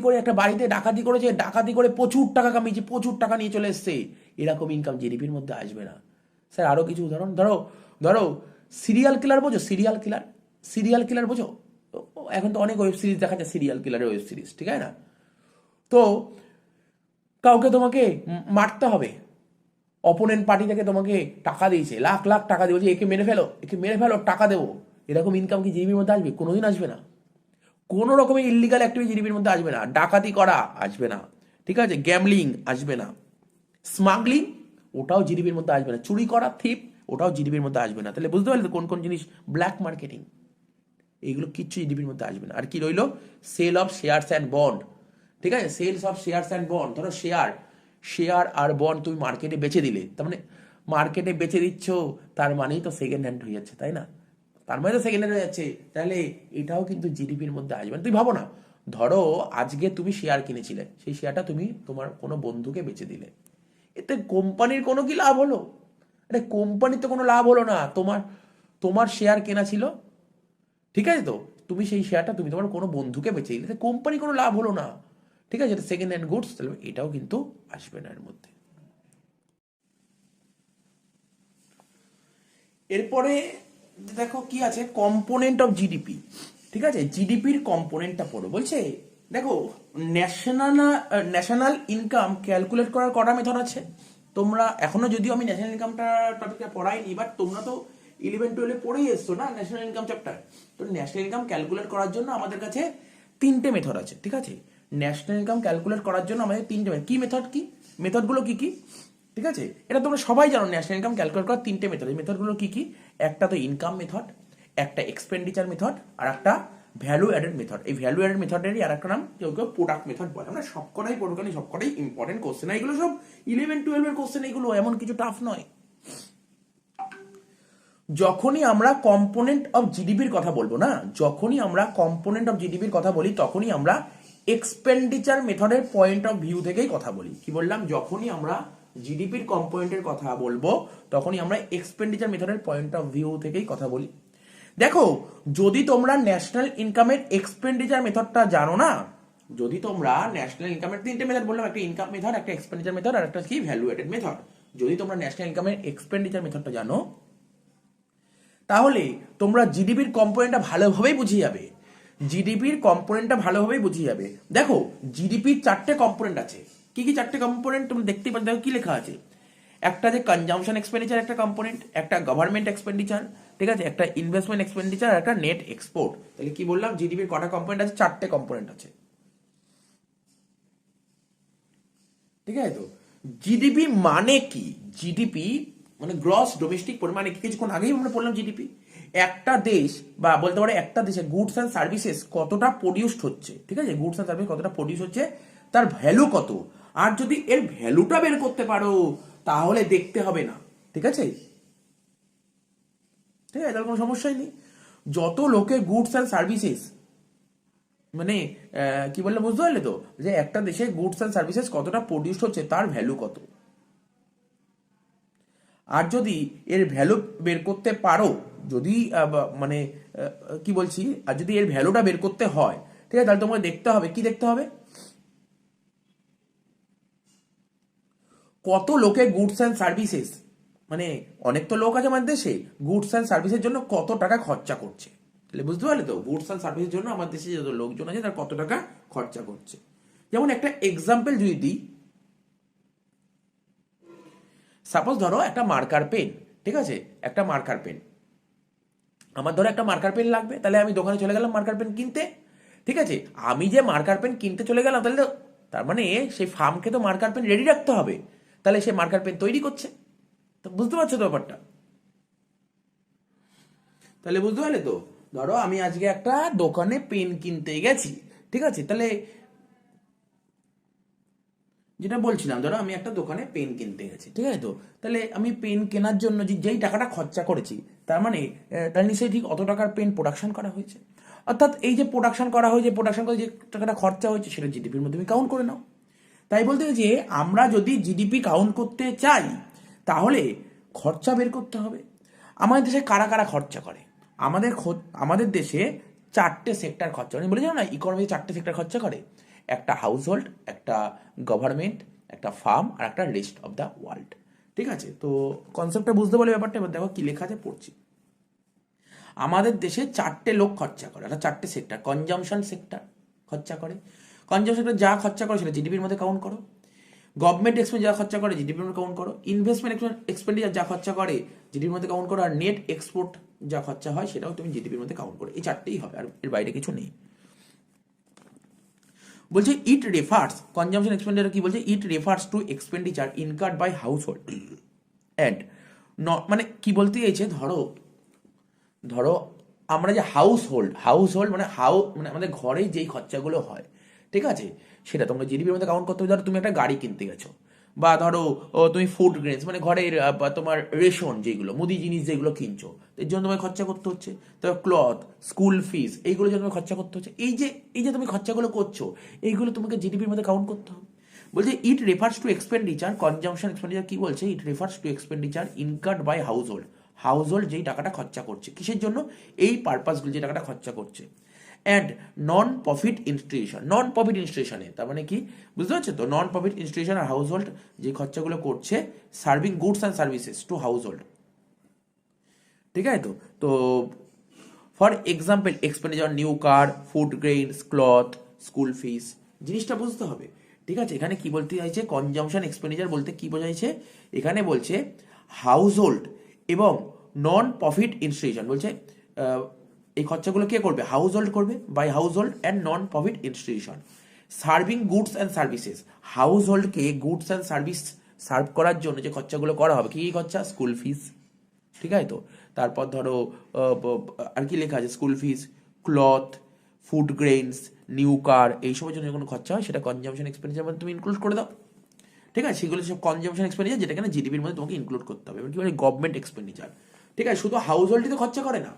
করে একটা বাড়িতে ডাকাতি করেছে, ডাকাতি করে প্রচুর টাকা কামিয়েছে, প্রচুর টাকা নিয়ে চলে এসছে, এরকম ইনকাম জিডিপির মধ্যে আসবে না। স্যার আরো কিছু উদাহরণ, ধরো সিরিয়াল কিলার বোঝো, সিরিয়াল কিলার বোঝো। এখন তো অনেক ওয়েব সিরিজ দেখা যায়, সিরিয়াল কিলারের ওয়েব সিরিজ, ঠিক আছে না। তো কাউকে তোমাকে মারতে হবে, অপোনেন্ট পার্টি থেকে তোমাকে টাকা দিয়েছে, লাখ লাখ টাকা দিয়ে, বলছে একে মেরে ফেলো, টাকা দেবো, এরকম ইনকাম কি জিডিপির মধ্যে আসবে? কোনোদিন আসবে না। কোনো রকমের ইলিগাল অ্যাক্টিভিটি জিডিপির মধ্যে আসবে না, ডাকাতি করা আসবে না, ঠিক আছে, গ্যামলিং আসবে না, স্মাগলিং ওটাও জিডিপির মধ্যে আসবে না, চুরি করা, থিপ, ওটাও জিডিপির মধ্যে আসবে না। তাহলে বুঝতে পারলে কোন কোন জিনিস, ব্ল্যাক মার্কেটিং, এইগুলো কিচ্ছু জিডিপির মধ্যে আসবে না। আর কি রইলো? Sale of shares and bond, ঠিক আছে, sales of shares and bond. ধরো শেয়ার আর বন্ড তুমি মার্কেটে বেচে দিলে, তার মানে মার্কেটে বেচে দিচ্ছ, তার মানেই তো সেকেন্ড হ্যান্ড হয়ে যাচ্ছে, তাই না? তার মানে তো সেকেন্ড হ্যান্ড হয়ে যাচ্ছে, তাহলে এটাও কিন্তু জিডিপির মধ্যে আসবে না। তুই ভাবো না, ধরো আজকে তুমি শেয়ার কিনেছিলে, সেই শেয়ারটা তুমি তোমার কোনো বন্ধুকে বেচে দিলে, এতে কোম্পানির কোনো কি লাভ হলো? আরে কোম্পানির তো কোনো লাভ হলো না, তোমার শেয়ার কেনা ছিল, ঠিক আছে, তো তুমি সেই শেয়ারটা তুমি তোমার কোনো বন্ধুকে বেচে দিলে, কোম্পানি কোনো লাভ হলো না, ঠিক আছে, এটা সেকেন্ড হ্যান্ড গুডস, তাহলে এটাও কিন্তু আসবে না এর মধ্যে। এরপরে দেখো কি আছে, কম্পোনেন্ট অফ জিডিপি, ঠিক আছে, জিডিপির কম্পোনেন্টটা পড়ো। বলছে দেখো, ন্যাশনাল ইনকাম ক্যালকুলেট করার কটা মেথড আছে। তোমরা এখনো, যদিও আমি ন্যাশনাল ইনকামটা টপিকটা পড়াইনি, বাট তোমরা তো 11-12 পড়েই এসছো না ন্যাশনাল ইনকাম চ্যাপ্টার। তো ন্যাশনাল ইনকাম ক্যালকুলেট করার জন্য আমাদের কাছে 3টে মেথড আছে, ঠিক আছে। ন্যাশনাল ইনকাম ক্যালকুলেট করার জন্য আমাদের 3টে মেথডগুলো কি কি, ঠিক আছে, এটা তোমরা সবাই জানো। ন্যাশনাল ইনকাম ক্যালকুলেট করার 3টে মেথড, এই মেথডগুলো কি কি? একটা তো ইনকাম মেথড, একটা এক্সপেন্ডিচার মেথড আর একটা ভ্যালু অ্যাডেড মেথড। এই ভ্যালু অ্যাডেড মেথডেরই আর একটা নাম কেউ কেউ প্রোডাক্ট মেথড বলে। আমরা সবকটাই পড়বো, সবকটাই ইম্পর্টেন্ট কোশ্চেন, এগুলো সব 11-12 এর কোশ্চেন, এগুলো এমন কিছু টাফ নয়। যখনই আমরা কম্পোনেন্ট অফ জিডিপির কথা বলবো না, যখনই আমরা কম্পোনেন্ট অফ জিডিপির কথা বলি, তখনই আমরা এক্সপেন্ডিচার মেথডের পয়েন্ট অফ ভিউ থেকেই কথা বলি। কি বললাম? যখনই আমরা জিডিপির কম্পোনেন্টের কথা বলবো, তখনই আমরা এক্সপেন্ডিচার মেথডের পয়েন্ট অফ ভিউ থেকেই কথা বলি। দেখো, যদি তোমরা ন্যাশনাল ইনকামের এক্সপেন্ডিচার মেথডটা জানো না, যদি তোমরা ন্যাশনাল ইনকামের 3টে মেথড বললাম, একটা ইনকাম মেথড, একটা এক্সপেন্ডিচার মেথড আর একটা কি ভ্যালু অ্যাডেড মেথড, যদি তোমরা ন্যাশনাল ইনকামের এক্সপেন্ডিচার মেথডটা জানো, তাহলে তোমরা জিডিপির কম্পোনেন্টটা ভালোভাবেই বুঝিয়ে যাবে। জিডিপির কম্পোনেন্টটা ভালোভাবেই বুঝিয়ে যাবে। দেখো, জিডিপির 4টে কম্পোনেন্ট আছে। কি কি 4টে কম্পোনেন্ট তুমি দেখতেই পাচ্ছ, দেখো কি লেখা আছে। একটা যে কনজাম্পশন এক্সপেন্ডিচার একটা কম্পোনেন্ট, একটা গভর্নমেন্ট এক্সপেন্ডিচার, ঠিক আছে, একটা ইনভেস্টমেন্ট এক্সপেন্ডিচার আর একটা নেট এক্সপোর্ট। তাহলে কি বললাম? জিডিপির কটা কম্পোনেন্ট আছে? 4টে কম্পোনেন্ট আছে। ঠিক আছে? তো জিডিপি মানে কি? জিডিপি মানে গ্রস ডোমেস্টিক মানে কি? কিছুক্ষণ আগেই আমরা বললাম জিডিপি একটা দেশ, বা বলতে পারে একটা দেশে গুডস অ্যান্ড সার্ভিসেস কতটা প্রডিউসড হচ্ছে, ঠিক আছে, গুডস অ্যান্ড সার্ভিস কতটা প্রডিউস হচ্ছে, তার ভ্যালু কত। আর যদি এর ভ্যালুটা বের করতে পারো, তাহলে দেখতে হবে না। ঠিক আছে? ঠিক আছে, তাহলে কোনো সমস্যাই নেই। যত লোকে গুডস অ্যান্ড সার্ভিসেস মানে কি বললে বুঝতে পারলে তো, যে একটা দেশে গুডস অ্যান্ড সার্ভিসেস কতটা প্রডিউস হচ্ছে, তার ভ্যালু কত। আর যদি এর ভ্যালু বের করতে পারো, যদি মানে কি বলছি, আর যদি এর ভ্যালুটা বের করতে হয়, ঠিক আছে, তাহলে তোমাকে দেখতে হবে, কি দেখতে হবে, কত লোকে গুডস অ্যান্ড সার্ভিসেস, মানে অনেক তো লোক আছে আমাদের দেশে, গুডস অ্যান্ড সার্ভিসের জন্য কত টাকা খরচা করছে। তাহলে বুঝতে পারলে তো, গুডস অ্যান্ড সার্ভিসের জন্য আমার দেশে যত লোকজন আছে তার কত টাকা খরচা করছে। যেমন একটা এক্সাম্পল যদি দিই, সাপোজ ধরো একটা মার্কার পেন, ঠিক আছে, একটা মার্কার পেন, আমার ধরো একটা মার্কার পেন লাগবে, তাহলে আমি দোকানে চলে গেলাম মার্কার পেন কিনতে। ঠিক আছে, আমি যে মার্কার পেন কিনতে চলে গেলাম, তাহলে তার মানে সেই ফার্মকে তো মার্কার পেন রেডি রাখতে হবে, তাহলে সে মার্কার পেন তৈরি করছে। তো বুঝতে পারছো তো ব্যাপারটা? তাহলে বুঝতে পারলে তো, ধরো আমি আজকে একটা দোকানে পেন কিনতে গেছি, ঠিক আছে, তাহলে যেটা বলছিলাম, ধরো আমি একটা দোকানে পেন কিনতে গেছি, ঠিক আছে, তো তাহলে আমি পেন কেনার জন্য যেই টাকাটা খরচা করেছি, তার মানে তার নিশ্চয়ই ঠিক অত টাকার পেন প্রোডাকশন করা হয়েছে। অর্থাৎ এই যে প্রোডাকশন করা হয়েছে, প্রোডাকশন করে যে টাকাটা খরচা হয়েছে, সেটা জিডিপির মধ্যে তুমি কাউন্ট করে নাও। তাই বলতে যে আমরা যদি জিডিপি কাউন্ট করতে চাই, তাহলে খরচা বের করতে হবে। আমাদের দেশে কারা কারা খরচা করে? আমাদের দেশে 4টে সেক্টর খরচা করে, বলে না, ইকোনমিতে 4টে সেক্টর খরচা করে। একটা হাউস হোল্ড, একটা গভর্নমেন্ট, একটা ফার্ম আর একটা রেস্ট অফ দ্য ওয়ার্ল্ড। ঠিক আছে, তো কনসেপ্টটা বুঝতে পারলে ব্যাপারটা। এবার দেখো কি লেখা আছে, পড়ছি। আমাদের দেশে 4টে লোক খরচা করে, অর্থাৎ 4টে সেক্টর। কনজামশন সেক্টর খরচা করে, কনজামশন সেক্টর যা খরচা করে সেটা জিডিপির মধ্যে কাউন্ট করো। গভর্নমেন্ট এক্সপেন্ডিচার যা খরচা করে জিডিপির মধ্যে কাউন্ট করো। ইনভেস্টমেন্ট এক্সপেন্ডিচার যা খরচা করে জিডিপির মধ্যে কাউন্ট করো। আর নেট এক্সপোর্ট যা খরচা হয় সেটাও তুমি জিডিপির মধ্যে কাউন্ট করো। এই 4টেই হবে, আর এর বাইরে কিছু নেই। বলছে ইট রেফার্স, কনজামশন এক্সপেন্ডিচার কি বলছে, it refers to expenditure incurred by household and মানে কি বলতে চাইছে, ধরো ধরো আমরা যে হাউস হোল্ড মানে মানে আমাদের ঘরে যেই খরচাগুলো হয়, ঠিক আছে, সেটা তোমরা জিডিপির মধ্যে কাউন্ট করতে হবে। ধরো তুমি একটা গাড়ি কিনতে গেছো, বা ধরো তুমি ফুড গ্রেনস মানে ঘরের তোমার রেশন, যেগুলো মুদি জিনিস যেগুলো কিনছো, এর জন্য তোমায় খরচা করতে হচ্ছে। তারপর ক্লথ, স্কুল ফিস, এইগুলোর জন্য খরচা করতে হচ্ছে। এই যে তুমি খরচাগুলো করছো, এইগুলো তোমাকে জিডিপির মধ্যে কাউন্ট করতে হবে। বলছে it refers to expenditure, consumption expenditure কি বলছে, it refers to expenditure incurred by household যেই টাকাটা খরচা করছে, কিসের জন্য, এই পারপাসগুলো যে টাকাটা খরচা করছে। অ্যান্ড নন প্রফিট ইনস্টিটিউশনে, তার মানে কি বুঝতে পারছো তো, নন প্রফিট ইনস্টিটিউশন আর হাউস হোল্ড যে খরচাগুলো করছে, serving goods and services to household. ঠিক আছে, তো for example expenditure new car, food grains, cloth, school fees, জিনিসটা বুঝতে হবে। ঠিক আছে, এখানে কি বলতে চাইছে, কনজামশন এক্সপেন্ডিচার বলতে কি বোঝাইছে, এখানে বলছে হাউস হোল্ড এবং নন প্রফিট ইনস্টিটিউশন, বলছে এই খরচাগুলো কে করবে, হাউস হোল্ড করবে, by household and non profit institution. Serving goods and services, হাউস হোল্ডকে গুডস অ্যান্ড সার্ভিস সার্ভ করার জন্য যে খরচাগুলো করা হবে, কি খরচা, স্কুল ফিস। ঠিক আছে, তো তারপর ধরো আর কি লেখা আছে, school fees, cloth, food grains, new car, এইসবের জন্য কোনো খরচা হয় সেটা কনজামশন এক্সপেন্ডিচার মধ্যে তুমি ইনক্লুড করে দাও। ঠিক আছে, সেগুলো সব কনজামশন এক্সপেন্ডিচার, যেটা কিনা জিডিপির মধ্যে তোমাকে ইনক্লুড করতে হবে। এবার কি বলে গভর্নমেন্ট এক্সপেন্ডিচার। ঠিক আছে, শুধু হাউস হোল্ডই তো খরচা করে না,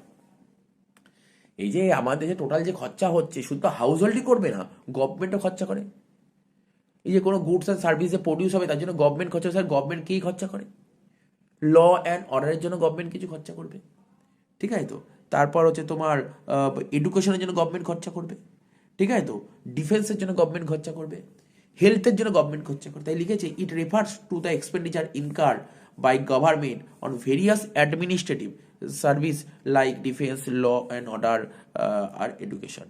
এই যে আমাদের যে টোটাল যে খরচা হচ্ছে শুধু তো হাউস হোল্ডই করবে না, গভর্নমেন্টও খরচা করে। এই যে কোনো গুডস অ্যান্ড সার্ভিস যে প্রডিউস হবে তার জন্য গভর্নমেন্ট খরচা, স্যার গভর্নমেন্ট কেই খরচা করে, ল অ্যান্ড অর্ডারের জন্য গভর্নমেন্ট কিছু খরচা করবে। ঠিক আছে তো, তারপর হচ্ছে তোমার এডুকেশনের জন্য গভর্নমেন্ট খরচা করবে। ঠিক আছে তো, ডিফেন্সের জন্য গভর্নমেন্ট খরচা করবে, হেলথের জন্য গভর্নমেন্ট খরচা করবে। তাই লিখেছে it refers to the expenditure incurred by government on various administrative service like defence, law and order আর এডুকেশন।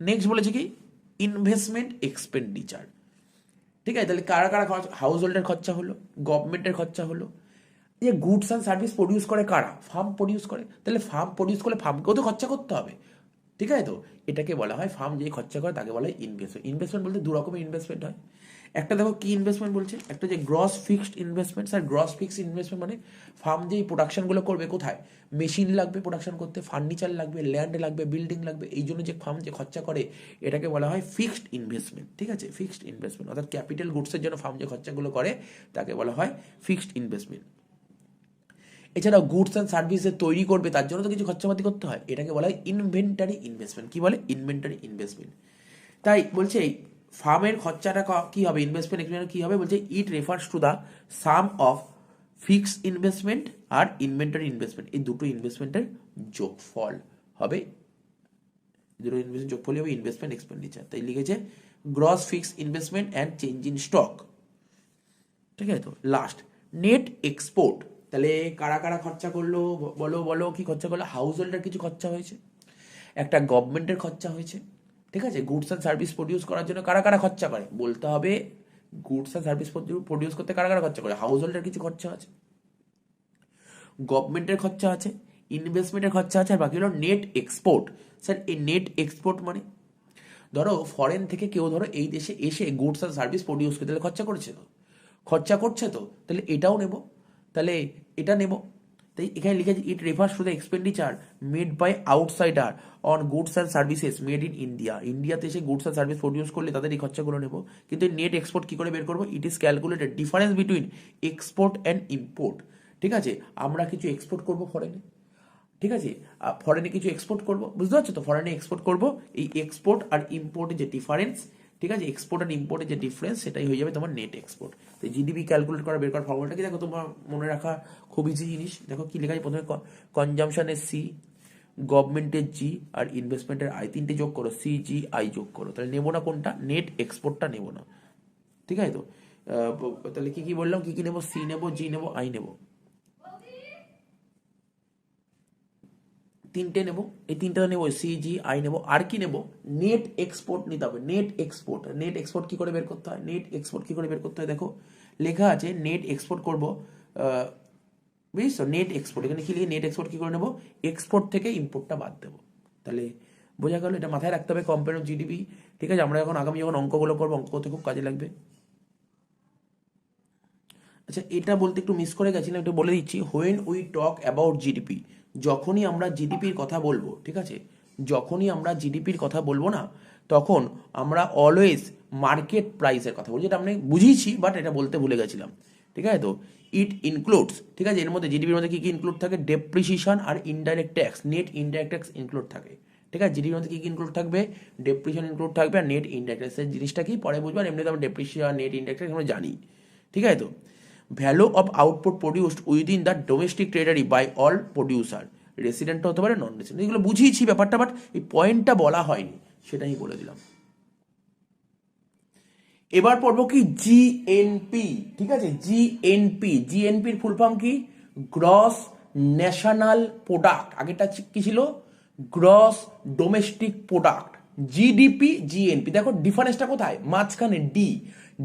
নেক্সট বলেছে কি ইনভেস্টমেন্ট এক্সপেন্ডিচার। ঠিক আছে, তাহলে কারা কারা হাউস হোল্ডের খরচা হলো, গভর্নমেন্টের খরচা হলো। এই যে গুডস অ্যান্ড সার্ভিস প্রডিউস করে কারা, ফার্ম প্রডিউস করে, তাহলে ফার্ম প্রডিউস করলে ফার্মকেও তো খরচা করতে হবে। ঠিক আছে তো, এটাকে বলা হয় ফার্ম যে খরচা করে তাকে বলা হয় ইনভেস্টমেন্ট। ইনভেস্টমেন্ট বলতে দু রকমের ইনভেস্টমেন্ট হয়। একটা দেখো কি ইনভেস্টমেন্ট বলছে, একটা যে gross fixed investment. Sir gross fixed investment মানে ফার্ম যেই প্রোডাকশনগুলো করবে, কোথায় মেশিন লাগবে প্রোডাকশন করতে, ফার্নিচার লাগবে, ল্যান্ড লাগবে, বিল্ডিং লাগবে, এই জন্য যে ফার্ম যে খরচা করে এটাকে বলা হয় ফিক্সড ইনভেস্টমেন্ট। ঠিক আছে, ফিক্সড ইনভেস্টমেন্ট অর্থাৎ ক্যাপিটাল গুডসের জন্য ফার্ম যে খরচাগুলো করে তাকে বলা হয় ফিক্সড ইনভেস্টমেন্ট। এছাড়াও গুডস অ্যান্ড সার্ভিস তৈরি করবে তার জন্য তো কিছু খরচাপাতি করতে হয়, এটাকে বলা হয় ইনভেন্টারি ইনভেস্টমেন্ট। কি বলে, ইনভেন্টারি ইনভেস্টমেন্ট। তাই বলছে ফার্মের খরচাটা কি হবে, ইনভেস্টমেন্ট কি হবে, বলছে it refers to the sum of fixed investment আর ইনভেন্টারি ইনভেস্টমেন্ট, এই দুটো ইনভেস্টমেন্টের যোগফল হবে, দুটো ইনভেস্টমেন্ট যোগফল হবে ইনভেস্টমেন্ট এক্সপেন্ডিচার। তাই লিখেছে gross fixed investment and change in stock. ঠিক আছে তো, লাস্ট নেট এক্সপোর্ট। তাহলে কারা কারা খরচা করলো, বলো বলো কি খরচা করলো, হাউস হোল্ডের কিছু খরচা হয়েছে, একটা গভর্নমেন্টের খরচা হয়েছে। ঠিক আছে, গুডস অ্যান্ড সার্ভিস প্রডিউস করার জন্য কারা কারা খরচা করে বলতে হবে, গুডস অ্যান্ড সার্ভিস প্রডিউস করতে কারা কারা খরচা করে, হাউস হোল্ডের কিছু খরচা আছে, গভর্নমেন্টের খরচা আছে, ইনভেস্টমেন্টের খরচা আছে, আর বাকি হলো নেট এক্সপোর্ট। স্যার এই নেট এক্সপোর্ট মানে ধরো ফরেন থেকে কেউ ধরো এই দেশে এসে গুডস অ্যান্ড সার্ভিস প্রডিউস করতে, তাহলে খরচা করছে তো, খরচা করছে তো, তাহলে এটাও নেব, তাহলে এটা নেব। তাই এখানে লিখেছে it refers to the expenditure made by outsider on goods and services made in India. ইন্ডিয়াতে এসে গুডস অ্যান্ড সার্ভিস প্রডিউস করলে তাদের এই খরচাগুলো নেব। কিন্তু নেট এক্সপোর্ট কি করে বের করবো, it is calculated difference between export and import. ঠিক আছে, আমরা কিছু এক্সপোর্ট করবো ফরেনে, ঠিক আছে, ফরেনে কিছু এক্সপোর্ট করবো, বুঝতে পারছো তো, ফরেনে এক্সপোর্ট করবো, এই এক্সপোর্ট আর ইম্পোর্টের যে ডিফারেন্স, ঠিক আছে, এক্সপোর্ট আর ইম্পোর্টের যে ডিফারেন্স সেটাই হয়ে যাবে তোমার নেট এক্সপোর্ট। তো জিডিপি ক্যালকুলেট করা বের করার ফর্মুলাটা কি দেখো, তোমার মনে রাখা খুব ইজি জিনিস। দেখো কি লেখা আছে, প্রথমে কনজামশনের সি, গভর্নমেন্টের জি, আর ইনভেস্টমেন্টের আই, তিনটে যোগ করো, সি জি আই যোগ করো। তাহলে নেবো না কোনটা, নেট এক্সপোর্টটা নেবো না। ঠিক আছে তো, তাহলে কি কি বললাম, কি কি নেবো, সি নেবো, জি নেবো, আই নেবো, তিনটে নেবো, এই তিনটা নেবো, সি জি আই নেবো, আর কি নেবো, নেট এক্সপোর্ট নিতে হবে। নেট এক্সপোর্ট, নেট এক্সপোর্ট কি করে বের করতে হয়, নেট এক্সপোর্ট কি করে বের করতে হয়, দেখো লেখা আছে নেট এক্সপোর্ট করবো, বুঝছো, নেট এক্সপোর্ট এখানে কি লিখে, নেট এক্সপোর্ট কি করে নেবো, এক্সপোর্ট থেকে ইম্পোর্টটা বাদ দেবো। তাহলে বোঝা গেল, এটা মাথায় রাখতে হবে কম্পেয়ার অফ জিডিপি। ঠিক আছে, আমরা এখন আগামী যখন অঙ্কগুলো করবো, অঙ্ক করতে খুব কাজে লাগবে। আচ্ছা, এটা বলতে একটু মিস করে গেছিলাম, একটু বলে দিচ্ছি, when we talk about GDP, যখনই আমরা জিডিপির কথা বলবো, ঠিক আছে, যখনই আমরা জিডিপির কথা বলবো না, তখন আমরা অলওয়েজ মার্কেট প্রাইসের কথা বলছি, যেটা আমি বুঝিয়েছি বাট এটা বলতে ভুলে গেছিলাম। ঠিক আছে তো, ইট ইনক্লুডস, ঠিক আছে, এর মধ্যে জিডিপির মধ্যে কি কি ইনক্লুড থাকে, ডেপ্রিসিয়েশন আর indirect tax, net indirect tax include থাকে। ঠিক আছে, জিডিপির মধ্যে কি কি ইনক্লুড থাকবে, ডেপ্রিসিয়েশন ইনক্লুড থাকবে, আর নেট ইনডাইরেক্ট ট্যাক্স, জিনিসটা কি পরে বুঝবেন, এমনিতে আমরা ডেপ্রিসিয়েশন নেট ইনডাইরেক্ট ট্যাক্স আমরা জানি। ঠিক আছে তো, value of output produced within the domestic territory by all producer, resident হতে পারে, নন রেসিডেন্ট, এগুলো বুঝিয়েছি ব্যাপারটা, বাট এই পয়েন্টটা বলা হয়নি, সেটাই বলে দিলাম। এবার পড়বো কি জিএনপি। ঠিক আছে, জিএনপি, জিএনপির ফুল ফর্ম কি, গ্রস ন্যাশনাল প্রোডাক্ট, আগেটা কি ছিল, gross domestic product, GDP GNP. দেখো ডিফারেন্সটা কোথায়, মাঝখানে ডি,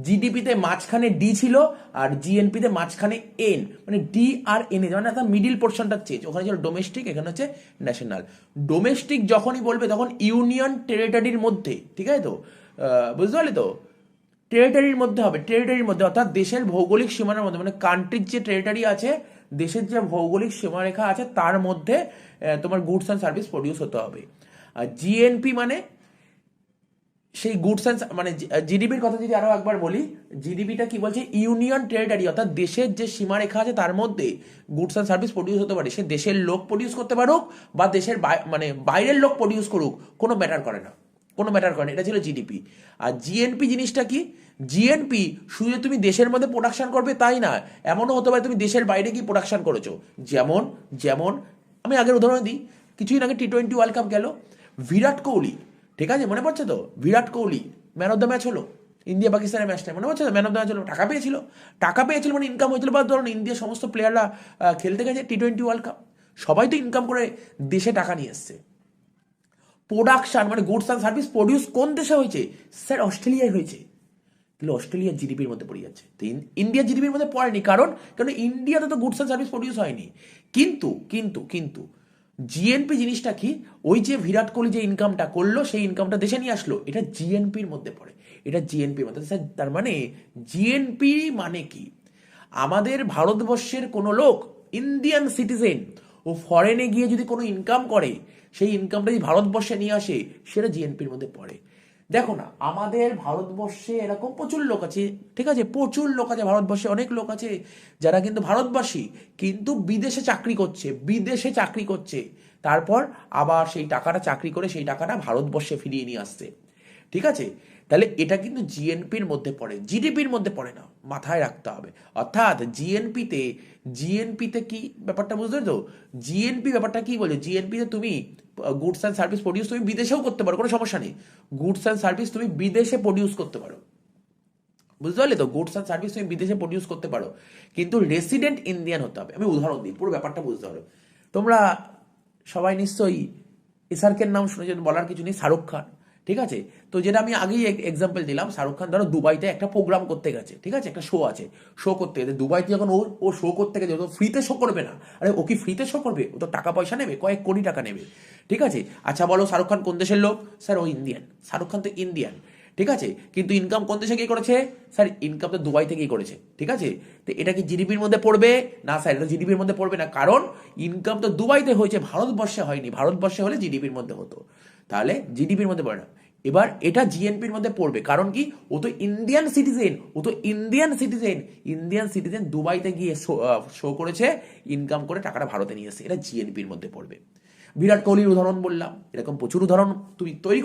জিডিপিতে মাঝখানে ডি ছিল, আর জিএনপিতে মাঝখানে এন, মানে ডি আর এন এ, মানে একটা মিডিল পোর্শনটা চেঞ্জ, ওখানে ছিল ডোমেস্টিক, এখানে হচ্ছে ন্যাশনাল। ডোমেস্টিক যখনই বলবে তখন ইউনিয়ন টেরিটরির মধ্যে, ঠিক আছে তো, বুঝতে পারলে তো, টেরিটরির মধ্যে হবে, টেরিটরির মধ্যে অর্থাৎ দেশের ভৌগোলিক সীমানার মধ্যে, মানে কান্ট্রির যে টেরিটরি আছে, দেশের যে ভৌগোলিক সীমারেখা আছে তার মধ্যে তোমার গুডস অ্যান্ড সার্ভিস প্রডিউস হতে হবে। আর জিএনপি মানে সেই গুডস অ্যান্ড মানে জিডিপির কথা যদি আরো একবার বলি, জিডিপিটা কি বলছে, ইউনিয়ন টেরিটরি অর্থাৎ দেশের যে সীমারেখা আছে তার মধ্যে গুডস অ্যান্ড সার্ভিস প্রডিউস হতে পারে। সে দেশের লোক প্রডিউস করতে পারুক বা দেশের মানে বাইরের লোক প্রডিউস করুক, কোনো ম্যাটার করে না, কোনো ম্যাটার করে না। এটা ছিল জিডিপি। আর জিএনপি জিনিসটা কি, জিএনপি শুধু তুমি দেশের মধ্যে প্রোডাকশন করবে তাই না, এমনও হতে পারে তুমি দেশের বাইরে কি প্রোডাকশন করেছো। যেমন যেমন আমি আগের উদাহরণ দিই, কিছুদিন আগে টি-20 ওয়ার্ল্ড কাপ গেল, বিরাট কোহলি, ঠিক আছে মনে পড়ছে তো, Virat Kohli man of the match হলো ইন্ডিয়া পাকিস্তানের ম্যাচটা, মনে পড়ছে তো, ম্যান অফ দ্য ম্যাচ হলো, টাকা পেয়েছিল, টাকা পেয়েছিল মানে ইনকাম হয়েছিল। বা ধরুন ইন্ডিয়ার সমস্ত প্লেয়াররা খেলতে গেছে টি-20 ওয়ার্ল্ড কাপ, সবাই তো ইনকাম করে দেশে টাকা নিয়ে এসছে। প্রোডাকশন মানে গুডস অ্যান্ড সার্ভিস প্রডিউস কোন দেশে হয়েছে, স্যার অস্ট্রেলিয়ায় হয়েছে। তাহলে অস্ট্রেলিয়ার জিডিপির মধ্যে পড়ে যাচ্ছে, তো ইন্ডিয়ার জিডিপির মধ্যে পড়েনি, কারণ ইন্ডিয়াতে তো গুডস অ্যান্ড সার্ভিস প্রডিউস হয়নি। কিন্তু কিন্তু কিন্তু জিএনপি জিনিসটা কি, ওই যে বিরাট কোহলি যে ইনকামটা করলো সেই ইনকামটা দেশে নিয়ে আসলো, এটা জিএনপির মধ্যে পড়ে, এটা জিএনপির মধ্যে। স্যার তার মানে জিএনপি মানে কি, আমাদের ভারতবর্ষের কোনো লোক ইন্ডিয়ান সিটিজেন ও ফরেনে গিয়ে যদি কোনো ইনকাম করে, সেই ইনকামটা যদি ভারতবর্ষে নিয়ে আসে, সেটা জিএনপির মধ্যে পড়ে। দেখো না, আমাদের ভারতবর্ষে এরকম প্রচুর লোক আছে, ঠিক আছে, প্রচুর লোক আছে ভারতবর্ষে, অনেক লোক আছে যারা কিন্তু ভারতবাসী কিন্তু বিদেশে চাকরি করছে, বিদেশে চাকরি করছে, তারপর আবার সেই টাকাটা চাকরি করে সেই টাকাটা ভারতবর্ষে ফিরিয়ে নিয়ে আসছে, ঠিক আছে। তাহলে এটা কিন্তু জিএনপির মধ্যে পড়ে, জিডিপির মধ্যে পড়ে না, মাথায় রাখতে হবে। অর্থাৎ জিএনপিতে কি ব্যাপারটা বুঝতে তো, জিএনপি ব্যাপারটা কি বলে, জিএনপিতে তুমি গুডস অ্যান্ড সার্ভিস প্রডিউস তুমি বিদেশেও করতে পারো, কোনো সমস্যা নেই, গুডস অ্যান্ড সার্ভিস তুমি বিদেশে প্রডিউস করতে পারো, বুঝতে পারলে তো, গুডস অ্যান্ড সার্ভিস তুমি বিদেশে প্রডিউস করতে পারো, কিন্তু রেসিডেন্ট ইন্ডিয়ান হতে হবে। আমি উদাহরণ দিই, পুরো ব্যাপারটা বুঝতে পারো। তোমরা সবাই নিশ্চয়ই এসআরকের নাম শুনেছেন, বলার কিছু নেই, শাহরুখ খান, ঠিক আছে। তো যেটা আমি আগেই এক্সাম্পল দিলাম, শাহরুখ খান ধরো দুবাইতে একটা প্রোগ্রাম করতে গেছে, ঠিক আছে, একটা শো আছে, শো করতে গেছে দুবাইতে, যখন ও শো করতে গেছে, ও তো ফ্রিতে শো করবে না, আরে ও কি ফ্রিতে শো করবে, ও তো টাকা পয়সা নেবে, কয়েক কোটি টাকা নেবে, ঠিক আছে। আচ্ছা বলো শাহরুখ খান কোন দেশের লোক, স্যার ও ইন্ডিয়ান, শাহরুখ খান তো ইন্ডিয়ান, ঠিক আছে, কিন্তু ইনকাম কোন দেশে গিয়ে করেছে, স্যার ইনকাম তো দুবাই থেকেই করেছে, ঠিক আছে। তো এটা কি জিডিপির মধ্যে পড়বে না, স্যার এটা জিডিপির মধ্যে পড়বে না, কারণ ইনকাম তো দুবাইতে হয়েছে, ভারতবর্ষে হয়নি, ভারতবর্ষে হলে জিডিপির মধ্যে হতো, তাহলে জিডিপির মধ্যে পড়ে না। এবার এটা জিএনপির মধ্যে পড়বে, কারণ কি, ও তো ইন্ডিয়ান সিটিজেন, ও তো ইন্ডিয়ান সিটিজেন, ইন্ডিয়ান সিটিজেন দুবাইতে গিয়ে শো করেছে, ইনকাম করে টাকাটা ভারতে নিয়ে এসেছে, এটা জিএনপির মধ্যে পড়বে। বিরাট কোহলির উদাহরণ বললাম, এরকম প্রচুর উদাহরণ তুমি তৈরি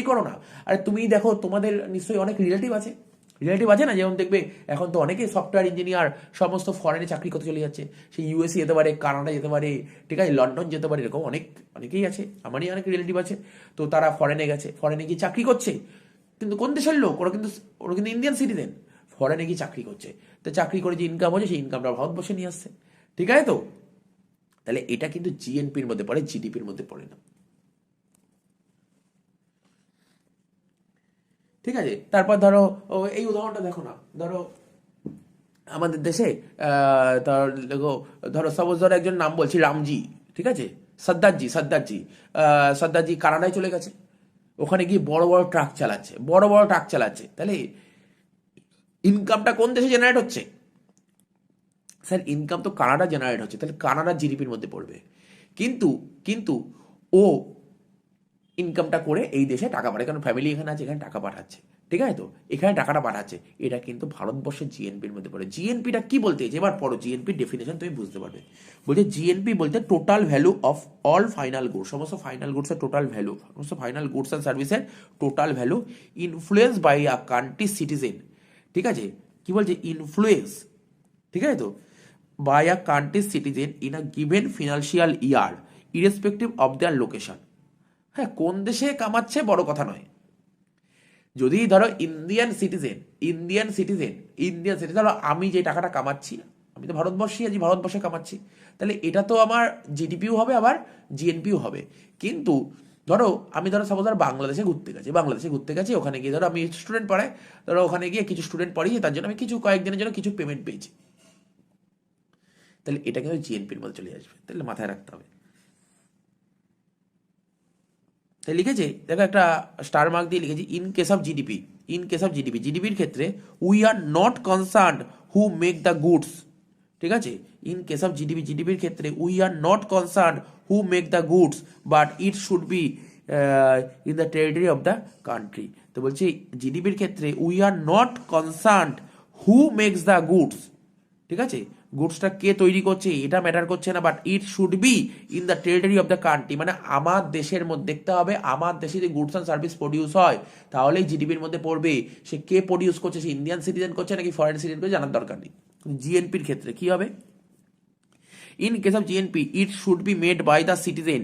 করো না। আরে তুমি দেখো, তোমাদের নিশ্চয়ই অনেক রিলেটিভ আছে না, যেমন দেখবে এখন তো অনেকেই সফটওয়্যার ইঞ্জিনিয়ার সমস্ত ফরেনে চাকরি করতে চলে যাচ্ছে, সেই ইউএসএ যেতে পারে, কানাডা যেতে পারে, ঠিক আছে, লন্ডন যেতে পারে, এরকম অনেকেই আছে, আমারই অনেক রিলেটিভ আছে, তো তারা ফরেনে গেছে, ফরেনে গিয়ে চাকরি করছে, কিন্তু কোন দেশের লোক, ওরা কিন্তু ইন্ডিয়ান সিটিজেন, ফরেনে গিয়ে চাকরি করছে, তো চাকরি করে যে ইনকাম হচ্ছে সেই ইনকামটা ভারতবর্ষে নিয়ে আসছে, ঠিক আছে তো। তাহলে এটা কিন্তু জিএনপির মধ্যে পড়ে, জিডিপির মধ্যে পড়ে না, ঠিক আছে। তারপর ধরো এই উদাহরণটা দেখো না, ধরো আমাদের দেশে দেখো, ধরো সাপোজ ধরো একজন নাম বলছি রামজি, ঠিক আছে, সর্দারজি কানাডায় চলে গেছে, ওখানে গিয়ে বড় বড় ট্রাক চালাচ্ছে, তাহলে ইনকামটা কোন দেশে জেনারেট হচ্ছে, স্যার ইনকাম তো কানাডা জেনারেট হচ্ছে, তাহলে কানাডার জিডিপির মধ্যে পড়বে। কিন্তু কিন্তু ও ইনকামটা করে এই দেশে টাকা পাঠায়, কারণ ফ্যামিলি এখানে আছে, এখানে টাকা পাঠাচ্ছে, ঠিক আছে তো, এখানে টাকাটা পাঠাচ্ছে, এটা কিন্তু ভারতবর্ষের জিএনপির মধ্যে পড়ে। জিএনপিটা কি বলতে, এবার পড়ো জিএনপির ডেফিনেশন, তুমি বুঝতে পারবে। বলছে জিএনপি বলতে total value of all final goods, সমস্ত ফাইনাল গুডসের টোটাল ভ্যালু, সমস্ত ফাইনাল গুডস অ্যান্ড সার্ভিসের total value influence by a country citizen, ঠিক আছে, কি বলছে ইনফ্লুয়েন্স, ঠিক আছে তো, by a country citizen in a given financial year irrespective of their location. হ্যাঁ, কোন দেশে কামাচ্ছে বড় কথা নয়, যদি ধরো ইন্ডিয়ান সিটিজেন ধরো আমি যে টাকাটা কামাচ্ছি, আমি তো ভারতবর্ষে আছি, ভারতবর্ষে কামাচ্ছি, তাহলে এটা তো আমার জিডিপিও হবে, আবার জিএনপিও হবে। কিন্তু আমি সাপোজ বাংলাদেশে ঘুরতে গেছি, ওখানে গিয়ে ধরো আমি স্টুডেন্ট পড়াই, ধরো ওখানে গিয়ে কিছু স্টুডেন্ট পড়িয়ে তার জন্য আমি কিছু কয়েকদিনের জন্য কিছু পেমেন্ট পেয়েছি, তাহলে এটা কিন্তু জিএনপির মধ্যে চলে আসবে, তাহলে মাথায় রাখতে হবে। তাই লিখেছে দেখো, একটা স্টার মার্ক দিয়ে লিখেছি, in case of GDP, in case of GDP, জিডিপির ক্ষেত্রে we are not concerned who make the goods, ঠিক আছে, ইন কেস অফ জিডিপি, জিডিপির ক্ষেত্রে we are not concerned who make the goods but it should be in the territory of the country. তো বলছি জিডিপির ক্ষেত্রে we are not concerned who makes the goods, ঠিক আছে, গুডসটা কে তৈরি করছে এটা ম্যাটার করছে না, but it should be in the territory of the country, মানে আমার দেশের মধ্যে দেখতে হবে আমার দেশে যে গুডস অ্যান্ড সার্ভিস প্রডিউস হয় তাহলেই জিডিপির মধ্যে পড়বে। সে কে প্রডিউস করছে, সে ইন্ডিয়ান সিটিজেন করছে নাকি ফরেন সিটিজেন করছে জানার দরকার নেই। জিএনপির ক্ষেত্রে কি হবে, in case of GNP it should be made by the citizen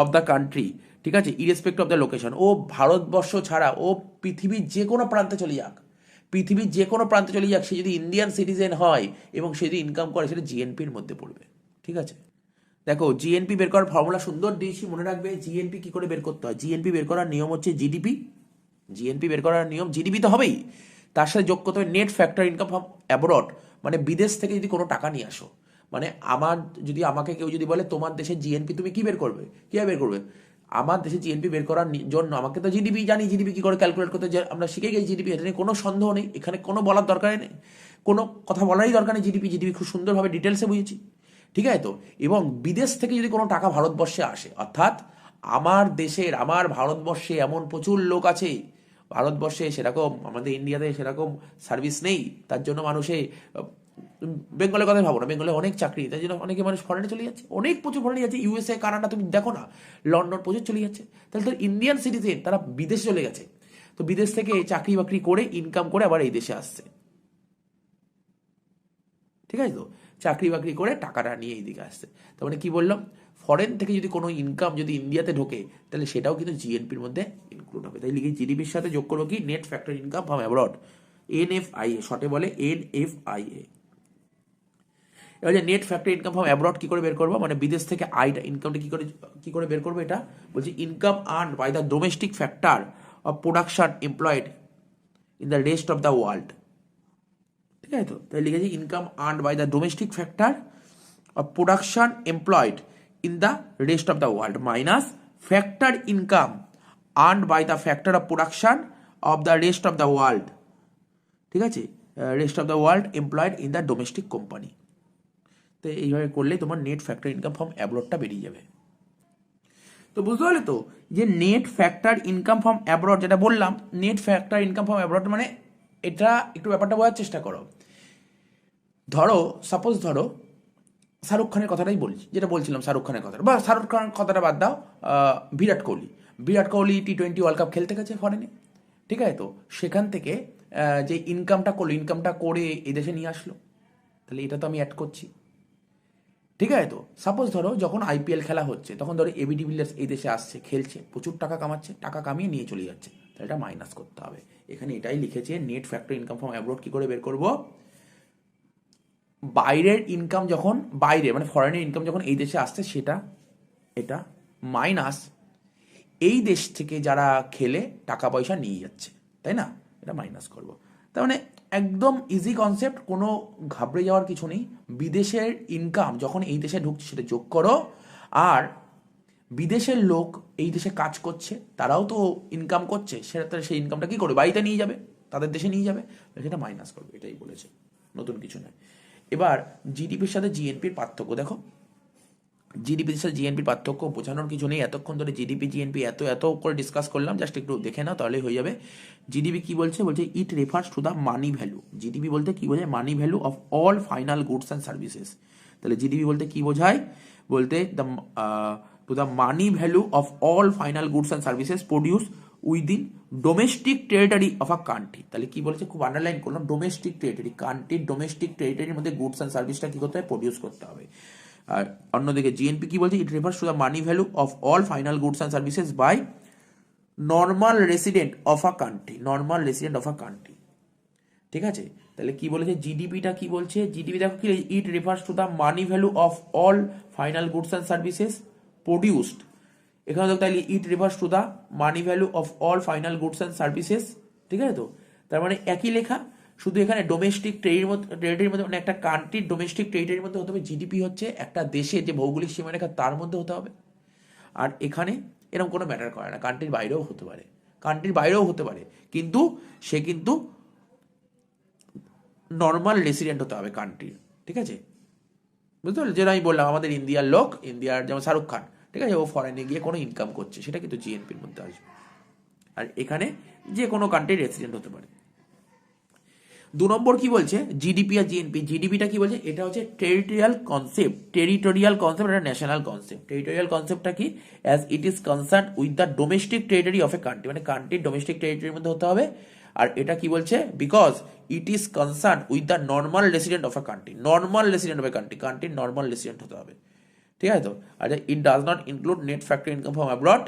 of the country, ঠিক আছে, ইরেসপেক্ট অফ দ্য লোকেশন। ও ভারতবর্ষ ছাড়া ও পৃথিবীর যে কোনো প্রান্তে চলে যাক, পৃথিবীর যে কোনো প্রান্তে চলে যাক, সে যদি ইন্ডিয়ান সিটিজেন হয় এবং সে যদি ইনকাম করে সেটা জিএনপির মধ্যে পড়বে, ঠিক আছে। দেখো জিএনপি বের করার ফর্মুলা সুন্দর দিয়েছি, মনে রাখবে জিএনপি কি করে বের করতে হয়। জিএনপি বের করার নিয়ম হচ্ছে জিডিপি, জিএনপি বের করার নিয়ম জিডিপি তো হবেই, তার সাথে যোগ করতে হবে net factor income from abroad, মানে বিদেশ থেকে যদি কোনো টাকা নিয়ে আসো, মানে আমার যদি আমাকে কেউ যদি বলে তোমার দেশের জিএনপি তুমি কি বের করবে, কীভাবে বের করবে, আমার দেশে জিএনপি বের করার জন্য আমাকে তো জিডিপি জানি, জিডিপি কি করে ক্যালকুলেট করতে আমরা শিখে গেছি জিডিপি, এটা নিয়ে কোনো সন্দেহ নেই, এখানে কোনো বলার দরকারই নেই, কোনো কথা বলারই দরকার নেই, জিডিপি জিডিপি খুব সুন্দরভাবে ডিটেলসে বুঝেছি, ঠিক আছে। তো এবং বিদেশ থেকে যদি কোনো টাকা ভারতবর্ষে আসে, অর্থাৎ আমার দেশের আমার ভারতবর্ষে এমন প্রচুর লোক আছে, ভারতবর্ষে সেরকম আমাদের ইন্ডিয়াতে সেরকম সার্ভিস নেই, তার জন্য মানুষে বেঙ্গলের কথাই ভাবো না, বেঙ্গলে অনেক চাকরি, তাই জন্য অনেকে মানুষ ফরেনে চলে যাচ্ছে, অনেক প্রচুর ফরেনে যাচ্ছে, ইউএসএ কানাডা তুমি দেখো না, লন্ডন প্রচুর চলে যাচ্ছে, তাহলে তো ইন্ডিয়ান সিটিজেন তারা বিদেশে চলে গেছে, তো বিদেশ থেকে চাকরি বাকরি করে ইনকাম করে আবার এই দেশে আসছে, ঠিক আছে, তো চাকরি বাকরি করে টাকাটা নিয়ে এইদিকে আসছে, তার মানে কি বললাম, ফরেন থেকে যদি কোনো ইনকাম যদি ইন্ডিয়াতে ঢোকে তাহলে সেটাও কিন্তু জিএনপির মধ্যে ইনক্লুড হবে, তাই লিখে জিডিপির সাথে যোগ করবো কি net factor income from abroad, NFIA, শর্টে বলে এনএফআইএ। এবার যে net factor income from abroad কি করে বের করবো, মানে বিদেশ থেকে আয়টা ইনকামটা কি করে বের করবো, এটা বলছি income earn by the domestic factor of production employed in the rest of the world, ঠিক আছে, তো তাই লিখেছি income earn by the domestic factor of production employed in the rest of the world minus factor income earn by the factor of production of the rest of the world, ঠিক আছে, rest of the world employed in the domestic company. তো এইভাবে করলেই তোমার net factor income from অ্যাব্রডটা বেরিয়ে যাবে। তো বুঝতে পারলে তো যে net factor income from abroad যেটা বললাম, net factor income from abroad মানে এটা একটু ব্যাপারটা বোঝার চেষ্টা করো। ধরো সাপোজ ধরো শাহরুখ খানের কথাটাই বলছি, যেটা বলছিলাম শাহরুখ খানের কথাটা, বা শাহরুখ খানের কথাটা বাদ দাও, বিরাট কোহলি, বিরাট কোহলি টি-20 ওয়ার্ল্ড কাপ খেলতে গেছে ফরেনে, ঠিক আছে, তো সেখান থেকে যে ইনকামটা করলো, ইনকামটা করে এদেশে নিয়ে আসলো, তাহলে এটা তো আমি অ্যাড করছি, ঠিক আছে। তো সাপোজ ধরো যখন আইপিএল খেলা হচ্ছে তখন ধরো এবি ডিভিলিয়ার্স এই দেশে আসছে, খেলছে, প্রচুর টাকা কামাচ্ছে, টাকা কামিয়ে নিয়ে চলে যাচ্ছে, তাহলে এটা মাইনাস করতে হবে। এখানে এটাই লিখেছে net factor income from abroad কি করে বের করব, বাইরের ইনকাম যখন বাইরে মানে ফরেনের ইনকাম যখন এই দেশে আসছে সেটা, এটা মাইনাস এই দেশ থেকে যারা খেলে টাকা পয়সা নিয়ে যাচ্ছে, তাই না, এটা মাইনাস করব। তার মানে একদম ইজি কনসেপ্ট, কোনো ঘাবড়ে যাওয়ার কিছু নেই। বিদেশের ইনকাম যখন এই দেশে ঢুকছে সেটা যোগ করো, আর বিদেশের লোক এই দেশে কাজ করছে তারাও তো ইনকাম করছে, সেটা সেই ইনকামটা কী করবে, বাড়িতে নিয়ে যাবে, তাদের দেশে নিয়ে যাবে, সেটা মাইনাস করবে, এটাই বলেছে, নতুন কিছু নয়। এবার জিডিপির সাথে জিএনপির পার্থক্য দেখো, জিডিপির সাথে জিএনপির পার্থক্য বোঝানোর কিছু নেই, এতক্ষণ ধরে জিডিপি জিএনপি এত করে ডিসকাস করলাম, জাস্ট একটু দেখে নাও তাহলেই হয়ে যাবে। জিডিপি কি বলছে, it refers to the money value, GDP বলতে কি বোঝায়, মানি value of all final goods and services, তাহলে জিডিপি বলতে কি বোঝায়, বলতে the two the money value of all final goods and services produce within domestic territory of a country, তাহলে কি বলেছে, খুব আন্ডারলাইন করলাম, ডোমেস্টিক টেরিটরি, কান্ট্রির ডোমেস্টিক টেরিটরির মধ্যে গুডস অ্যান্ড সার্ভিসটা কি করতে হয়, প্রডিউস করতে হবে। আর অন্যদিকে জিএনপি কি বলছে, it refers to the money value of all final goods and services by normal resident of a country, normal resident of a country, ঠিক আছে। তাহলে কি বলেছে জিডিপিটা কি বলছে, জিডিপি দেখো কি, ইট refers to the money value of all final goods and services produced, এখানে দেখো তাহলে ইট refers to the money value of all final goods and services, ঠিক আছে, তো তার মানে একই লেখা, শুধু এখানে ডোমেস্টিক টেরিটরির মধ্যে মানে একটা কান্ট্রির ডোমেস্টিক টেরিটরির মধ্যে হতে হবে, জিডিপি হচ্ছে একটা দেশের যে ভৌগোলিক সীমারেখা তার মধ্যে হতে হবে, আর এখানে এরকম কোনো ম্যাটার করে না, কান্ট্রির বাইরেও হতে পারে, কান্ট্রির বাইরেও হতে পারে, কিন্তু সে কিন্তু নর্মাল রেসিডেন্ট হতে হবে কান্ট্রির, ঠিক আছে? বুঝতে পারলে? যেটা আমি বললাম আমাদের ইন্ডিয়ার লোক, ইন্ডিয়ার যেমন শাহরুখ খান, ঠিক আছে, ও ফরেনে গিয়ে কোনো ইনকাম করছে, সেটা কিন্তু জিএনপির মধ্যে আসবে। আর এখানে যে কোনো কান্ট্রির রেসিডেন্ট হতে পারে। 2 নম্বর কি বলছে, জিডিপি আর জিএনপি। জিডিপিটা কি বলছে, এটা হচ্ছে টেরিটোরিয়াল কনসেপ্ট, এটা ন্যাশনাল কনসেপ্ট। টেরিটোরিয়াল কনসেপ্টটা কি, as it is concern with the domestic territory of a country, মানে কান্ট্রির ডোমেস্টিক টেরিটরির মধ্যে হতে হবে। আর এটা কি বলছে, because it is concern with the normal resident of a country, normal resident of a country, কান্ট্রির নর্মাল রেসিডেন্ট হতে হবে, ঠিক আছে তো? আচ্ছা, it does not include net factor income from abroad,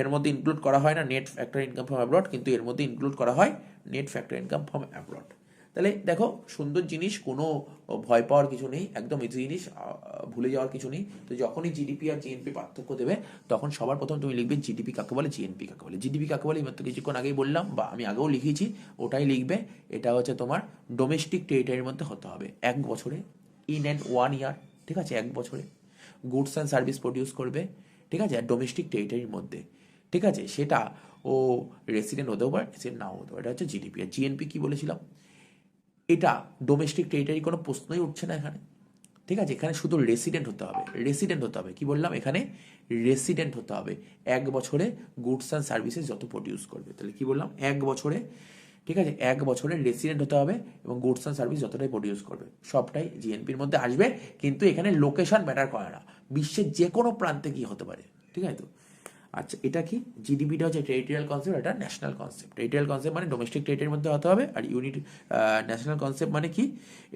এর মধ্যে ইনক্লুড করা হয় না net factor income from abroad, কিন্তু এর মধ্যে ইনক্লুড করা হয় net factor income from abroad. তাহলে দেখো, সুন্দর জিনিস, কোনো ভয় পাওয়ার কিছু নেই, একদম ইজি জিনিস, ভুলে যাওয়ার কিছু নেই। তো যখনই জিডিপি আর জিএনপি পার্থক্য দেবে, তখন সবার প্রথম তুমি লিখবে জিডিপি কাকে বলে, জিএনপি কাকে বলে। জিডিপি কাকে বলে মাত্র কিছুক্ষণ আগেই বললাম, বা আমি আগেও লিখেছি, ওটাই লিখবে। এটা হচ্ছে তোমার ডোমেস্টিক টেরিটরির মধ্যে হতে হবে, 1 বছরে, ইন অ্যান্ড 1 ইয়ার, ঠিক আছে, 1 বছরে গুডস অ্যান্ড সার্ভিস প্রডিউস করবে, ঠিক আছে, আর ডোমেস্টিক টেরিটরির মধ্যে, ঠিক আছে। সেটা ও রেসিডেন্ট হতেও পারে, রেসিডেন্ট নাও হতে পারে। এটা হচ্ছে জিডিপি। আর জিএনপি কি বলেছিলাম, এটা ডোমেস্টিক টেরিটরি কোনো প্রশ্নই উঠছে না এখানে, ঠিক আছে। এখানে শুধু রেসিডেন্ট হতে হবে, রেসিডেন্ট হতে হবে, কি বললাম, এখানে রেসিডেন্ট হতে হবে 1 বছরে গুডস অ্যান্ড সার্ভিসেস যত প্রডিউস করবে। তাহলে কি বললাম, 1 বছরে, ঠিক আছে, 1 বছরে রেসিডেন্ট হতে হবে এবং গুডস অ্যান্ড সার্ভিস যতটাই প্রডিউস করবে সবটাই জিএনপির মধ্যে আসবে। কিন্তু এখানে লোকেশন ম্যাটার করে না, বিশ্বের যে কোনো প্রান্তে কি হতে পারে, ঠিক আছে তো? আচ্ছা, এটা কি, জিডিপিটা হচ্ছে টেরিটোরিয়াল কনসেপ্ট, এটা ন্যাশনাল কনসেপ্ট। টেরিটোরিয়াল কনসেপ্ট মানে ডোমেস্টিক টেরিটরির মধ্যে হতে হবে, আর ন্যাশনাল কনসেপ্ট মানে কি,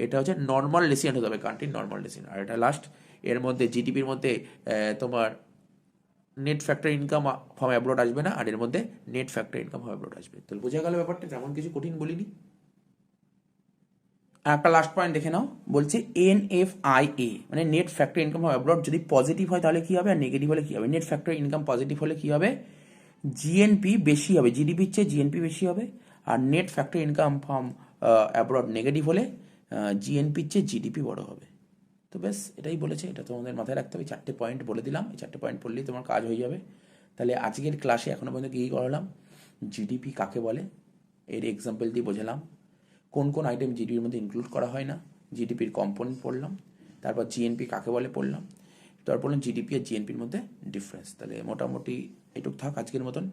এটা হচ্ছে নর্মাল রেসিডেন্ট হতে হবে, কান্ট্রির নর্মাল রেসিডেন্ট। আর এটা লাস্ট, এর মধ্যে জিডিপির মধ্যে তোমার net factor income from abroad আসবে না, আর এর মধ্যে net factor income from abroad আসবে। তাহলে বোঝা গেল ব্যাপারটা, তেমন কিছু কঠিন বলিনি। আর একটা লাস্ট পয়েন্ট দেখে নাও, বলছে NFIA মানে net factor income from abroad যদি পজিটিভ হয় তাহলে কি হবে, আর নেগেটিভ হলে কি হবে। নেট ফ্যাক্টর ইনকাম পজিটিভ হলে কি হবে, জিএনপি বেশি হবে, জিডিপির চেয়ে জিএনপি বেশি হবে। আর net factor income from abroad negative হলে জিএনপির চেয়ে জিডিপি বড় হবে। তো বেশ, এটাই বলেছে, এটা তোমাদের মাথায় রাখতে হবে। 4টে পয়েন্ট বলে দিলাম, এই 4টে পয়েন্ট পড়লেই তোমার কাজ হয়ে যাবে। তাহলে আজকের ক্লাসে এখনো পর্যন্ত কী করালাম, জিডিপি কাকে বলে এর এক্সাম্পল দিয়ে বোঝালাম, কোন কোন আইটেম জিডিপির মধ্যে ইনক্লুড করা হয় না, জিডিপির কম্পোনেন্ট পড়লাম, তারপর জিএনপি কাকে বলে পড়লাম, তারপর বললাম জিডিপি আর জিএনপির মধ্যে ডিফারেন্স। তাহলে মোটামুটি এটুক থাক আজকের মতন।